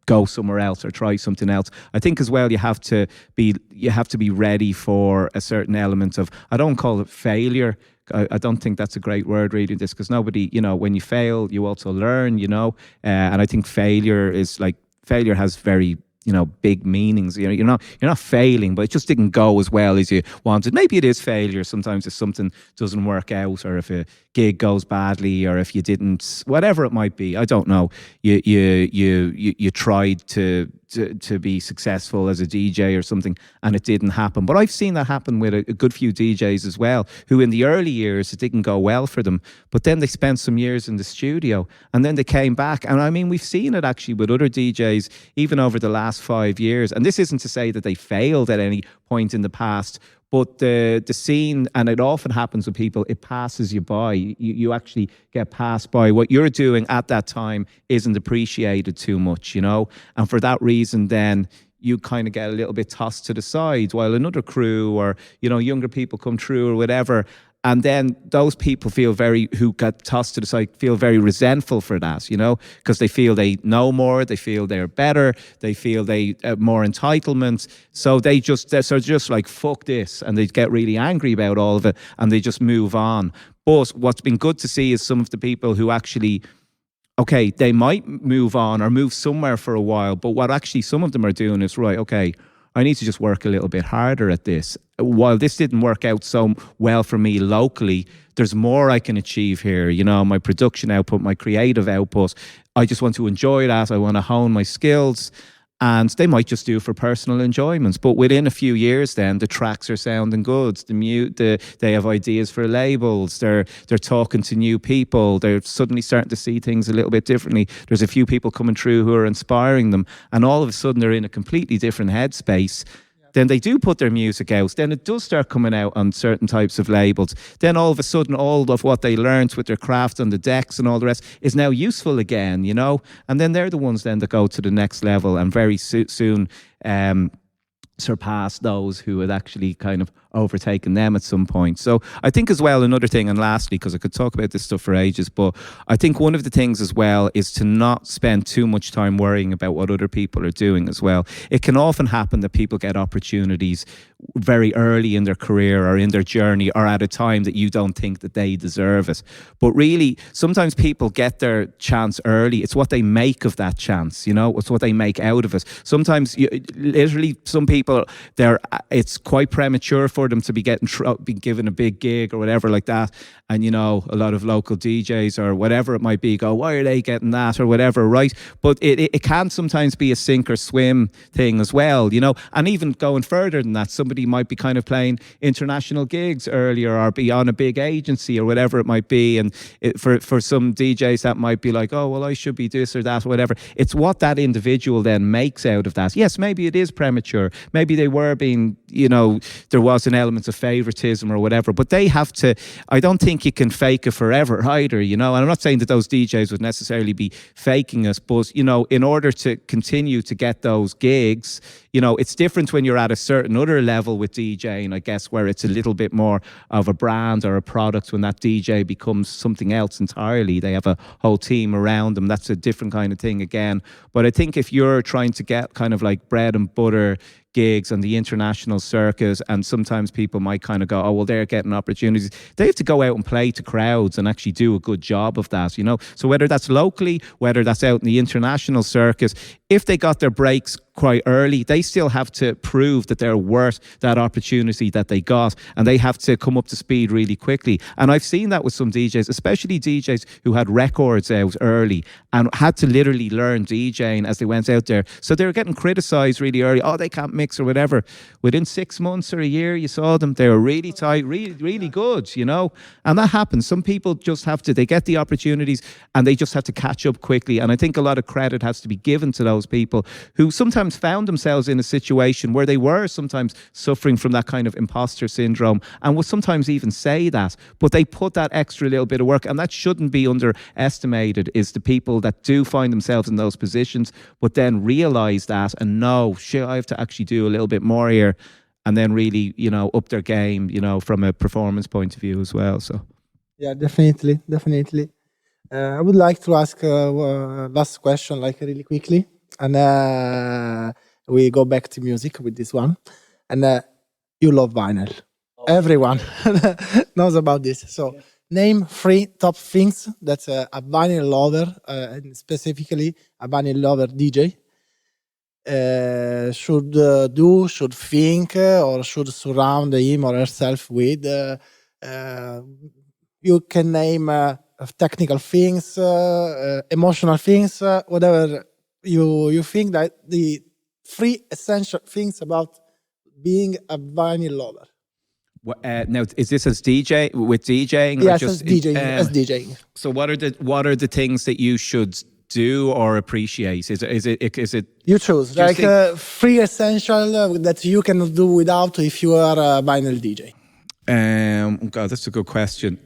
go somewhere else or try something else. I think as well, you have to be ready for a certain element of, I don't call it failure. I don't think that's a great word reading this, because nobody, you know, when you fail, you also learn, you know. And I think failure has very, you know, big meanings. You know, you're not failing, but it just didn't go as well as you wanted. Maybe it is failure sometimes if something doesn't work out, or if a gig goes badly, or if you didn't, whatever it might be. I don't know. You tried to be successful as a DJ or something, and it didn't happen. But I've seen that happen with a good few DJs as well, who in the early years it didn't go well for them, but then they spent some years in the studio, and then they came back. And I mean, we've seen it actually with other DJs even over the last 5 years. And this isn't to say that they failed at any point in the past, but the scene, and it often happens with people, it passes you by. You actually get passed by. What you're doing at that time isn't appreciated too much, you know? And for that reason, then you kind of get a little bit tossed to the side, while another crew, or, you know, younger people come through or whatever, And then those people who got tossed to the side feel very resentful for that, because they feel they know more, they feel they're better, they feel they have more entitlement. So they're just like, fuck this. And they get really angry about all of it and they just move on. But what's been good to see is some of the people who actually, okay, they might move on or move somewhere for a while, but what actually some of them are doing is, right, okay, I need to just work a little bit harder at this. While this didn't work out so well for me locally, there's more I can achieve here. My production output, my creative output. I just want to enjoy that. I want to hone my skills. And they might just do it for personal enjoyments. But within a few years then, the tracks are sounding good. They have ideas for labels. They're talking to new people. They're suddenly starting to see things a little bit differently. There's a few people coming through who are inspiring them. And all of a sudden, they're in a completely different headspace. Then they do put their music out. Then it does start coming out on certain types of labels. Then all of a sudden, all of what they learned with their craft on the decks and all the rest is now useful again, And then they're the ones then that go to the next level and very soon surpass those who had actually kind of overtaken them at some point. So I think as well, another thing, and lastly, because I could talk about this stuff for ages, but I think one of the things as well is to not spend too much time worrying about what other people are doing as well. It can often happen that people get opportunities very early in their career or in their journey or at a time that you don't think that they deserve it. But really, sometimes people get their chance early. It's what they make of that chance, It's what they make out of it. Sometimes, literally, some people, it's quite premature for them to be given a big gig or whatever like that. And, a lot of local DJs or whatever it might be go, why are they getting that or whatever, right? But it can sometimes be a sink or swim thing as well, And even going further than that, somebody might be kind of playing international gigs earlier or be on a big agency or whatever it might be. And for some DJs, that might be like, oh, well, I should be this or that or whatever. It's what that individual then makes out of that. Yes, maybe it is premature. Maybe they were being, there was an element of favoritism or whatever, but they have to, I don't think you can fake it forever either, And I'm not saying that those DJs would necessarily be faking us, but, in order to continue to get those gigs, it's different when you're at a certain other level with DJing, I guess, where it's a little bit more of a brand or a product. When that DJ becomes something else entirely, they have a whole team around them. That's a different kind of thing again. But I think if you're trying to get kind of like bread and butter gigs on the international circuit, and sometimes people might kind of go, oh, well, they're getting opportunities. They have to go out and play to crowds and actually do a good job of that, So whether that's locally, whether that's out in the international circuit, if they got their breaks quite early, they still have to prove that they're worth that opportunity that they got, and they have to come up to speed really quickly. And I've seen that with some DJs, especially DJs who had records out early and had to literally learn DJing as they went out there. So they were getting criticized really early. Oh, they can't mix or whatever. Within 6 months or a year, you saw them. They were really tight, really, really good, And that happens. Some people just they get the opportunities and they just have to catch up quickly. And I think a lot of credit has to be given to those people who sometimes found themselves in a situation where they were sometimes suffering from that kind of imposter syndrome and would sometimes even say that, but they put that extra little bit of work, and that shouldn't be underestimated, is the people that do find themselves in those positions, but then realize that and know, shit, I have to actually do a little bit more here, and then really, up their game, from a performance point of view as well. So, yeah, definitely. I would like to ask last question, like really quickly. And we go back to music with this one. And you love vinyl. Everyone knows about this. So name 3 top things that a vinyl lover, and specifically a vinyl lover DJ, should do, should think, or should surround him or herself with. You can name technical things, emotional things, whatever you think that the 3 essential things about being a vinyl lover. Now, is this as DJ with DJing? Yes, as DJing. So, what are the things that you should do or appreciate? Is it? You choose like 3 essential that you cannot do without if you are a vinyl DJ. God, that's a good question.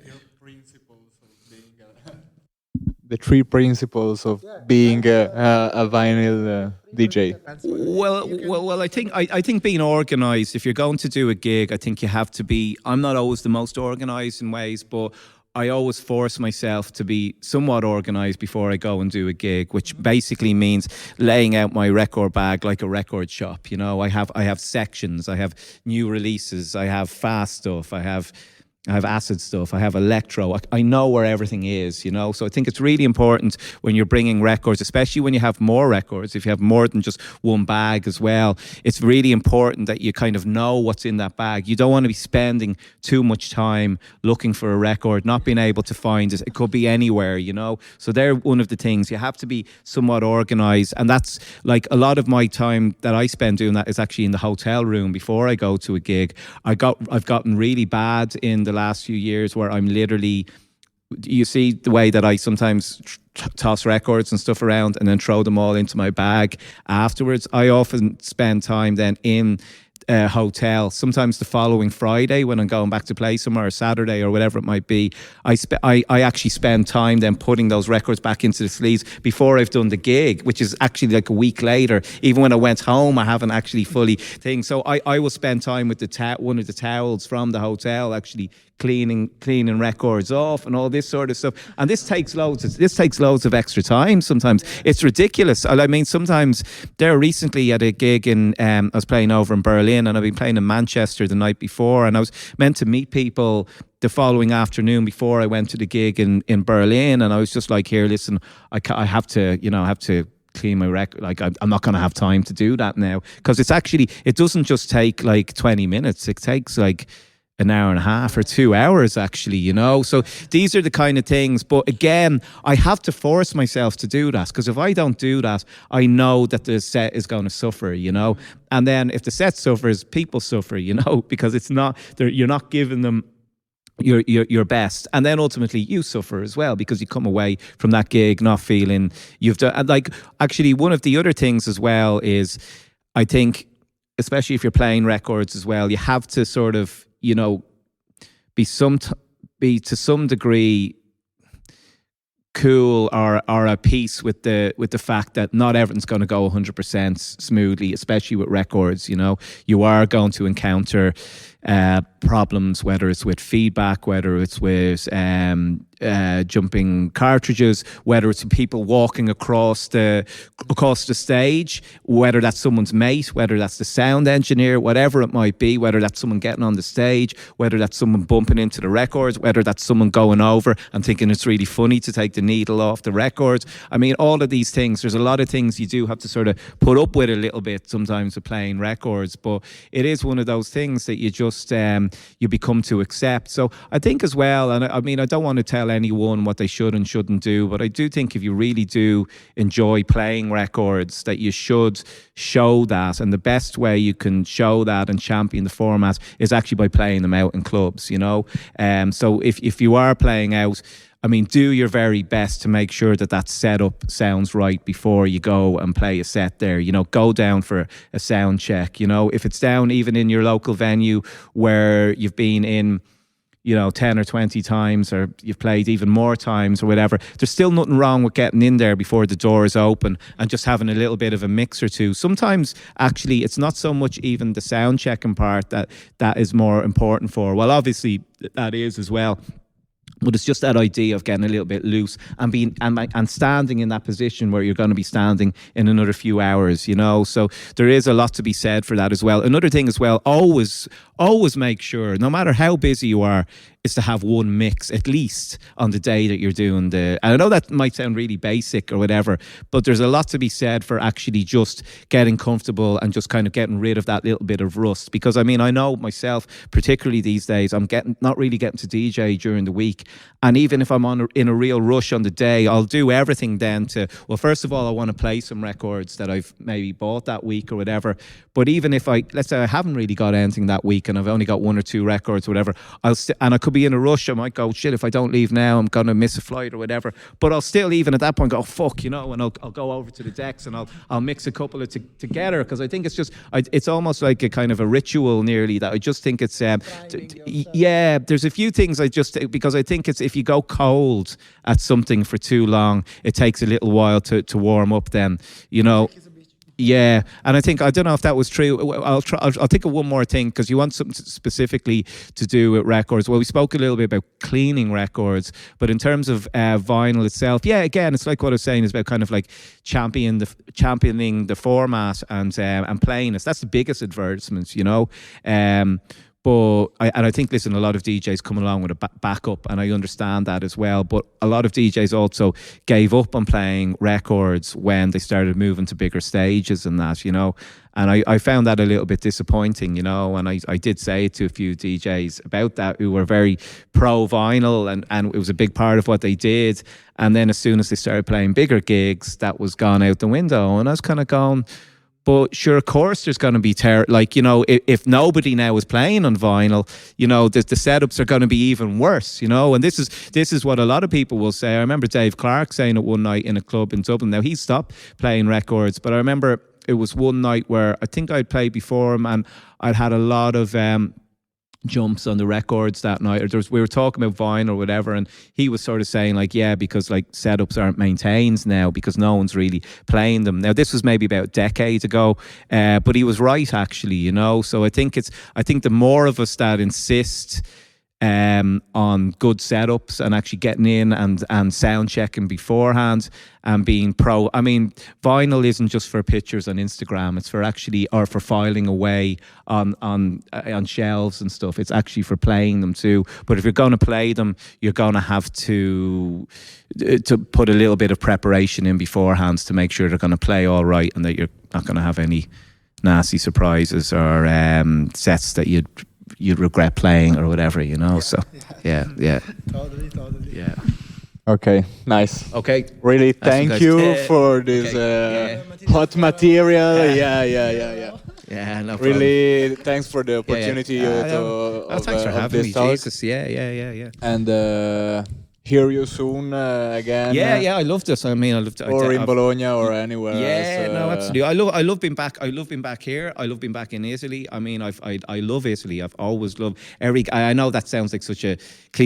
the three principles of being a vinyl DJ. Well, I think being organized, if you're going to do a gig, I think you have to be. I'm not always the most organized in ways, but I always force myself to be somewhat organized before I go and do a gig, which basically means laying out my record bag like a record shop. You know, I have sections, I have new releases, I have fast stuff, I have acid stuff, I have electro. I know where everything is, you know. So I think it's really important when you're bringing records, especially when you have more records, if you have more than just one bag as well, it's really important that you kind of know what's in that bag. You don't want to be spending too much time looking for a record, not being able to find it. It could be anywhere, you know. So they're one of the things. You have to be somewhat organized. And that's like a lot of my time that I spend doing that is actually in the hotel room before I go to a gig. I've gotten really bad in the last few years where I'm literally, you see the way that I sometimes toss records and stuff around and then throw them all into my bag afterwards. I often spend time then in a hotel, sometimes the following Friday when I'm going back to play somewhere, or Saturday or whatever it might be. I actually spend time then putting those records back into the sleeves before I've done the gig, which is actually like a week later. Even when I went home, I haven't actually fully thing. So I will spend time with one of the towels from the hotel actually cleaning records off and all this sort of stuff. And this takes loads of extra time sometimes. It's ridiculous. I mean, sometimes there recently at a gig I was playing over in Berlin, and I've been playing in Manchester the night before, and I was meant to meet people the following afternoon before I went to the gig in Berlin, and I was just like, here, listen, I have to clean my record. Like, I'm not going to have time to do that now, because it doesn't just take like 20 minutes. It takes like an hour and a half or 2 hours actually, you know. So these are the kind of things. But again, I have to force myself to do that, because if I don't do that, I know that the set is going to suffer, you know. And then if the set suffers, people suffer, you know, because you're not giving them your best, and then ultimately you suffer as well, because you come away from that gig not feeling you've done. And like, actually, one of the other things as well is, I think, especially if you're playing records as well, you have to sort of, you know, be to some degree cool or at peace with the fact that not everything's going to go 100% smoothly, especially with records. You know, you are going to encounter problems, whether it's with feedback, whether it's with jumping cartridges, whether it's people walking across the stage, whether that's someone's mate, whether that's the sound engineer, whatever it might be, whether that's someone getting on the stage, whether that's someone bumping into the records, whether that's someone going over and thinking it's really funny to take the needle off the records. I mean, all of these things, there's a lot of things you do have to sort of put up with a little bit sometimes with playing records, but it is one of those things that you just you become to accept. So I think as well, and I mean, I don't want to tell anyone what they should and shouldn't do, but I do think if you really do enjoy playing records, that you should show that, and the best way you can show that and champion the format is actually by playing them out in clubs, you know. So if you are playing out, I mean, do your very best to make sure that setup sounds right before you go and play a set there. You know, go down for a sound check. You know, if it's down even in your local venue where you've been in, you know, 10 or 20 times, or you've played even more times or whatever, there's still nothing wrong with getting in there before the door is open and just having a little bit of a mix or two. Sometimes, actually, it's not so much even the sound checking part that is more important for. Well, obviously, that is as well. But it's just that idea of getting a little bit loose and being and standing in that position where you're going to be standing in another few hours, you know. So there is a lot to be said for that as well. Another thing as well, always make sure, no matter how busy you are, is to have one mix at least on the day that you're doing and I know that might sound really basic or whatever, but there's a lot to be said for actually just getting comfortable and just kind of getting rid of that little bit of rust. Because I mean, I know myself, particularly these days, I'm not really getting to DJ during the week, and even if I'm in a real rush on the day, I'll do everything then to, well, first of all, I want to play some records that I've maybe bought that week or whatever. But even if let's say I haven't really got anything that week, week and I've only got 1 or 2 records, whatever, and I could be in a rush. I might go, shit, if I don't leave now, I'm gonna miss a flight or whatever. But I'll still, even at that point, go, fuck, you know, and I'll go over to the decks and I'll mix a couple of together, because I think it's just it's almost like a kind of a ritual nearly, that I just think it's yeah. There's a few things because I think it's, if you go cold at something for too long, it takes a little while to warm up. Then, you know. Yeah, and I don't know if that was true. I'll think of one more thing, because you want something specifically to do with records. Well, we spoke a little bit about cleaning records, but in terms of vinyl itself, yeah, again, it's like what I was saying, is about kind of like championing the format and playing it. That's the biggest advertisements, you know. But I think, listen, a lot of DJs come along with a backup, and I understand that as well. But a lot of DJs also gave up on playing records when they started moving to bigger stages and that, you know. And I found that a little bit disappointing, you know. And I did say to a few DJs about that, who were very pro vinyl, and it was a big part of what they did. And then as soon as they started playing bigger gigs, that was gone out the window. And I was kind of going, but sure, of course, there's going to be like, you know, if nobody now is playing on vinyl, you know, the setups are going to be even worse, you know. And this is what a lot of people will say. I remember Dave Clark saying it one night in a club in Dublin. Now, he stopped playing records, but I remember it was one night where I think I'd played before him, and I'd had a lot of jumps on the records that night, or we were talking about vinyl or whatever, and he was sort of saying like, yeah, because like setups aren't maintained now because no one's really playing them. Now, this was maybe about a decade ago, but he was right, actually, you know. So I think the more of us that insist on good setups and actually getting in and sound checking beforehand and being pro. I mean, vinyl isn't just for pictures on Instagram. It's for actually, or for filing away on shelves and stuff. It's actually for playing them too. But if you're going to play them, you're going to have to put a little bit of preparation in beforehand to make sure they're going to play all right, and that you're not going to have any nasty surprises or sets that you'd regret playing or whatever, you know. So yeah. Totally. Yeah. Okay, nice. Okay. Really, Nice thank guys. you Yeah. for this hot material. Yeah. Yeah, no problem. Really, thanks for the opportunity thanks for having me, talk. Jesus. Yeah. And hear you soon again. Yeah, I love this. I mean, I love to, Or in Bologna or anywhere yeah, else. no, absolutely. I love being back. I love being back here. I love being back in Italy. I mean, I love Italy. I've always loved I know that sounds like such a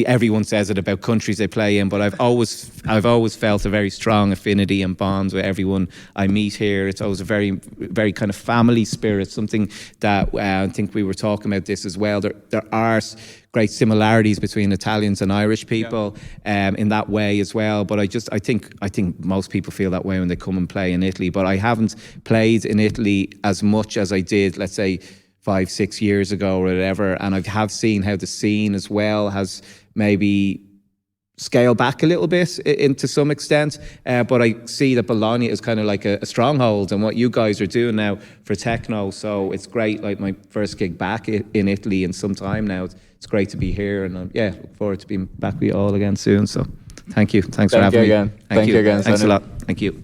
everyone says it about countries they play in, but I've always felt a very strong affinity and bonds with everyone I meet here. It's always a very, very kind of family spirit. Something that I think we were talking about this as well. There are great similarities between Italians and Irish people in that way as well. But I think most people feel that way when they come and play in Italy. But I haven't played in Italy as much as I did, let's say, 5-6 years ago or whatever. And I have seen how the scene as well has maybe scale back a little bit to some extent, but I see that Bologna is kind of like a stronghold, and what you guys are doing now for techno, so it's great. Like my first gig back in Italy in some time now. It's great to be here, and look forward to being back with you all again soon. So thank you. Thanks for having me. Thank you again. Thanks Sunil. a lot. Thank you.